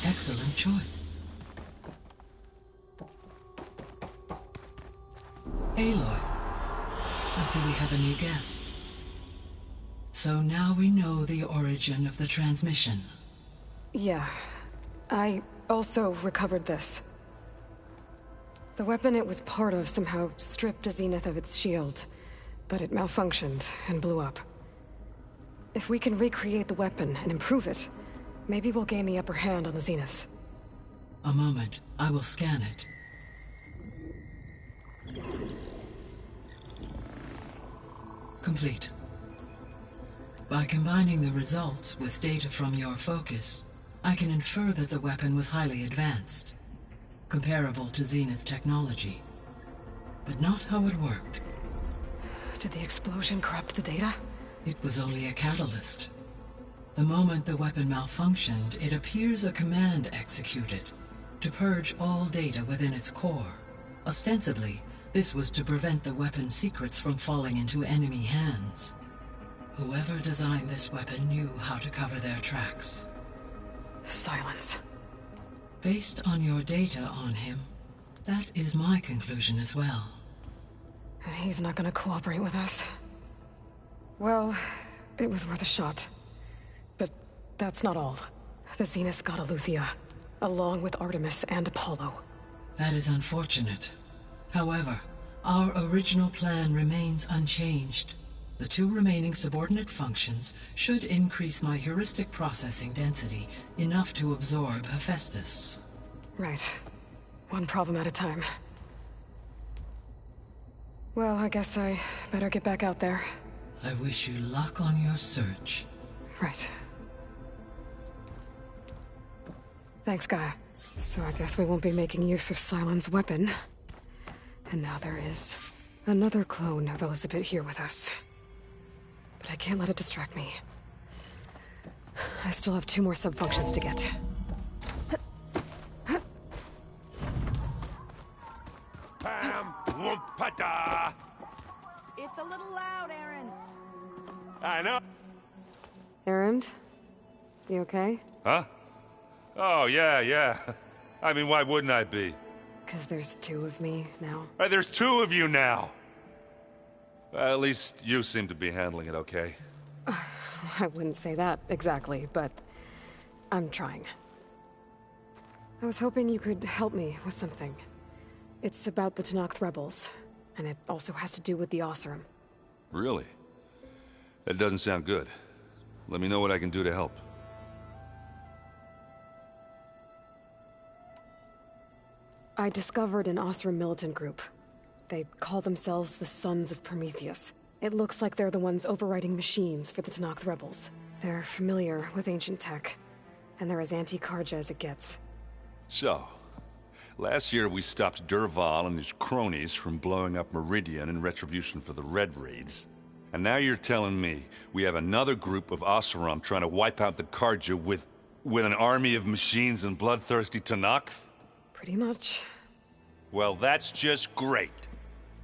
Excellent choice. Aloy, I see we have a new guest. So now we know the origin of the transmission. Yeah. I also recovered this. The weapon it was part of somehow stripped a Zenith of its shield, but it malfunctioned and blew up. If we can recreate the weapon and improve it, Maybe we'll gain the upper hand on the Zenith. A moment. I will scan it. Complete. By combining the results with data from your focus, I can infer that the weapon was highly advanced, comparable to Zenith technology, but not how it worked. Did the explosion corrupt the data? It was only a catalyst. The moment the weapon malfunctioned, it appears a command executed to purge all data within its core. Ostensibly, this was to prevent the weapon's secrets from falling into enemy hands. Whoever designed this weapon knew how to cover their tracks. Silence. Based on your data on him, that is my conclusion as well. And he's not gonna cooperate with us. Well, it was worth a shot. But that's not all. The Zenith got Eleuthia, along with Artemis and Apollo. That is unfortunate. However, our original plan remains unchanged. The 2 remaining subordinate functions should increase my heuristic processing density enough to absorb Hephaestus. Right. One problem at a time. Well, I guess I better get back out there. I wish you luck on your search. Right. Thanks, Gaia. So I guess we won't be making use of Cylon's weapon. And now there is another clone of Elizabeth here with us. But I can't let it distract me. I still have 2 more sub-functions to get. Pam Wumpada! It's a little loud, Aaron. I know. Erend? You okay? Huh? Oh, yeah. I mean, why wouldn't I be? 'Cause there's 2 of me now. There's 2 of you now! Well, at least you seem to be handling it okay. I wouldn't say that exactly, but I'm trying. I was hoping you could help me with something. It's about the Tenakth rebels, and it also has to do with the Oseram. Really? That doesn't sound good. Let me know what I can do to help. I discovered an Oseram militant group. They call themselves the Sons of Prometheus. It looks like they're the ones overriding machines for the Tenakth rebels. They're familiar with ancient tech, and they're as anti-Carja as it gets. So, last year we stopped Dervahl and his cronies from blowing up Meridian in retribution for the Red Raids. And now you're telling me we have another group of Oseram trying to wipe out the Carja with an army of machines and bloodthirsty Tenakth? Pretty much. Well, that's just great.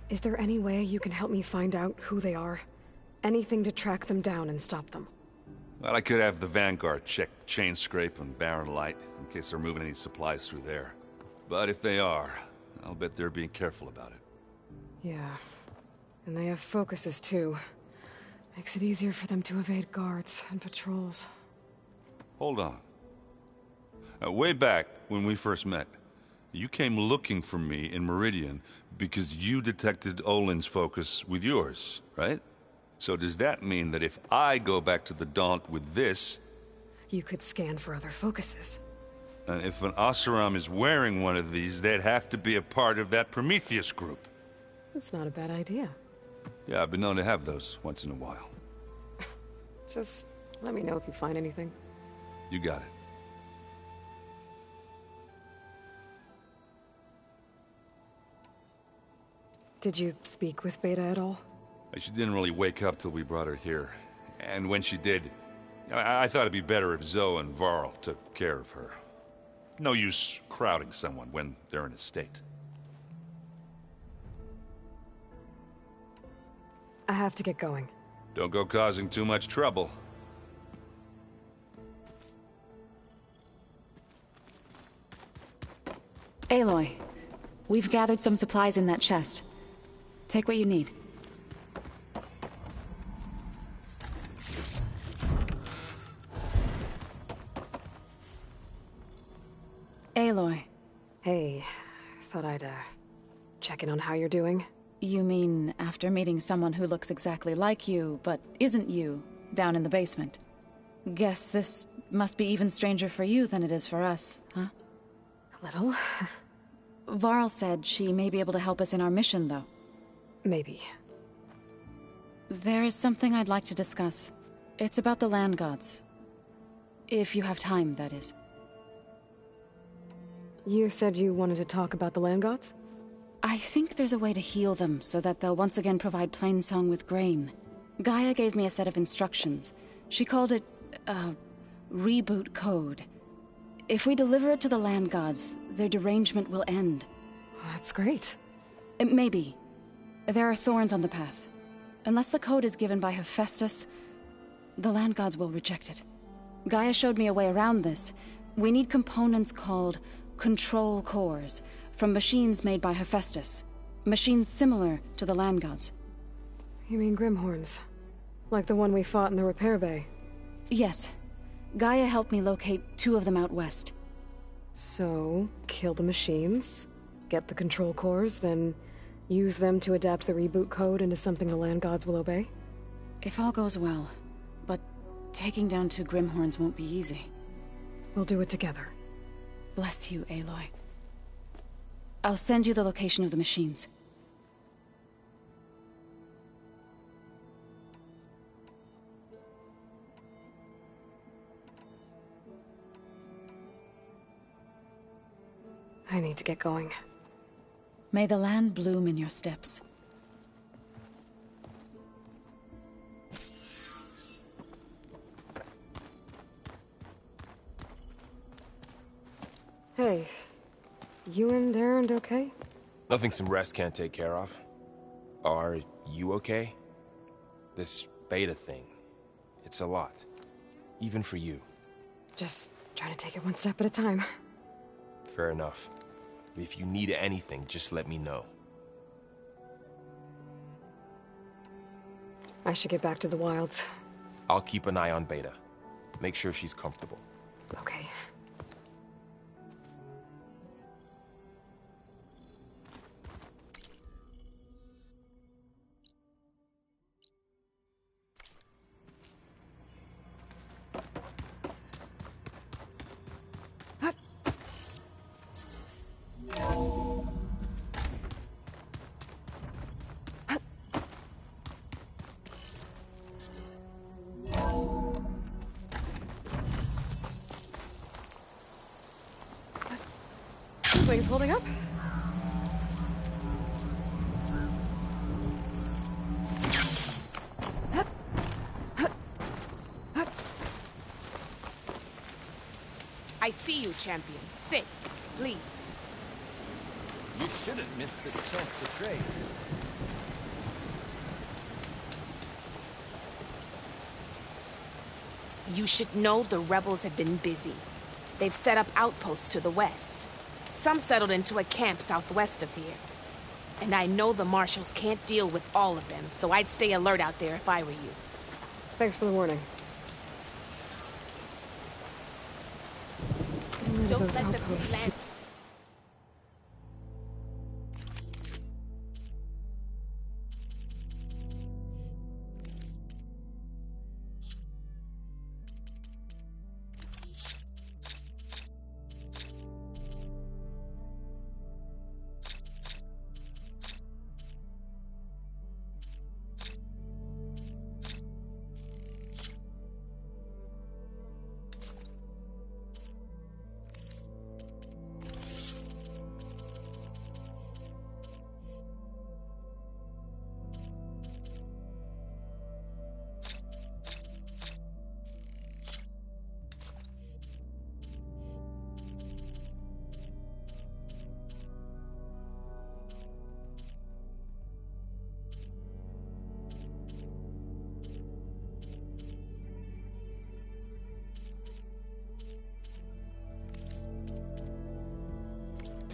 Is there any way you can help me find out who they are? Anything to track them down and stop them? Well, I could have the Vanguard check Chainscrape and Barren Light, in case they're moving any supplies through there. But if they are, I'll bet they're being careful about it. Yeah. And they have focuses, too. Makes it easier for them to evade guards and patrols. Hold on. Way back, when we first met, you came looking for me in Meridian because you detected Olin's focus with yours, right? So does that mean that if I go back to the Daunt with this... You could scan for other focuses. And if an Oseram is wearing one of these, they'd have to be a part of that Prometheus group. That's not a bad idea. Yeah, I've been known to have those once in a while. Just let me know if you find anything. You got it. Did you speak with Beta at all? She didn't really wake up till we brought her here. And when she did, I thought it'd be better if Zoe and Varl took care of her. No use crowding someone when they're in a state. I have to get going. Don't go causing too much trouble. Aloy, we've gathered some supplies in that chest. Take what you need. Aloy. Hey, thought I'd, check in on how you're doing. You mean after meeting someone who looks exactly like you, but isn't you, down in the basement? Guess this Must be even stranger for you than it is for us, huh? A little. Varl said she may be able to help us in our mission, though. Maybe. There is something I'd like to discuss. It's about the land gods. If you have time, that is. You said you wanted to talk about the land gods? I think there's a way to heal them so that they'll once again provide Plainsong with grain. Gaia gave me a set of instructions. She called it, reboot code. If we deliver it to the land gods, their derangement will end. That's great. Maybe. There are thorns on the path. Unless the code is given by Hephaestus, the land gods will reject it. Gaia showed me a way around this. We need components called control cores, from machines made by Hephaestus. Machines similar to the land gods. You mean Grimhorns? Like the one we fought in the repair bay? Yes. Gaia helped me locate 2 of them out west. So, kill the machines, get the control cores, then use them to adapt the reboot code into something the land gods will obey? If all goes well. But taking down 2 Grimhorns won't be easy. We'll do it together. Bless you, Aloy. I'll send you the location of the machines. I need to get going. May the land bloom in your steps. Hey, you and Erend okay? Nothing some rest can't take care of. Are you okay? This beta thing, it's a lot. Even for you. Just trying to take it one step at a time. Fair enough. If you need anything, just let me know. I should get back to the wilds. I'll keep an eye on Beta. Make sure she's comfortable. Okay. Wings holding up? I see you, champion. Sit, please. You shouldn't miss this chance to trade. You should know the rebels have been busy. They've set up outposts to the west. Some settled into a camp southwest of here. And I know the marshals can't deal with all of them, so I'd stay alert out there if I were you. Thanks for the warning. Don't those let outposts. them land.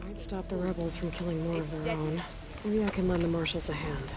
I'd stop the rebels from killing more of their own. Maybe I can lend the marshals a hand.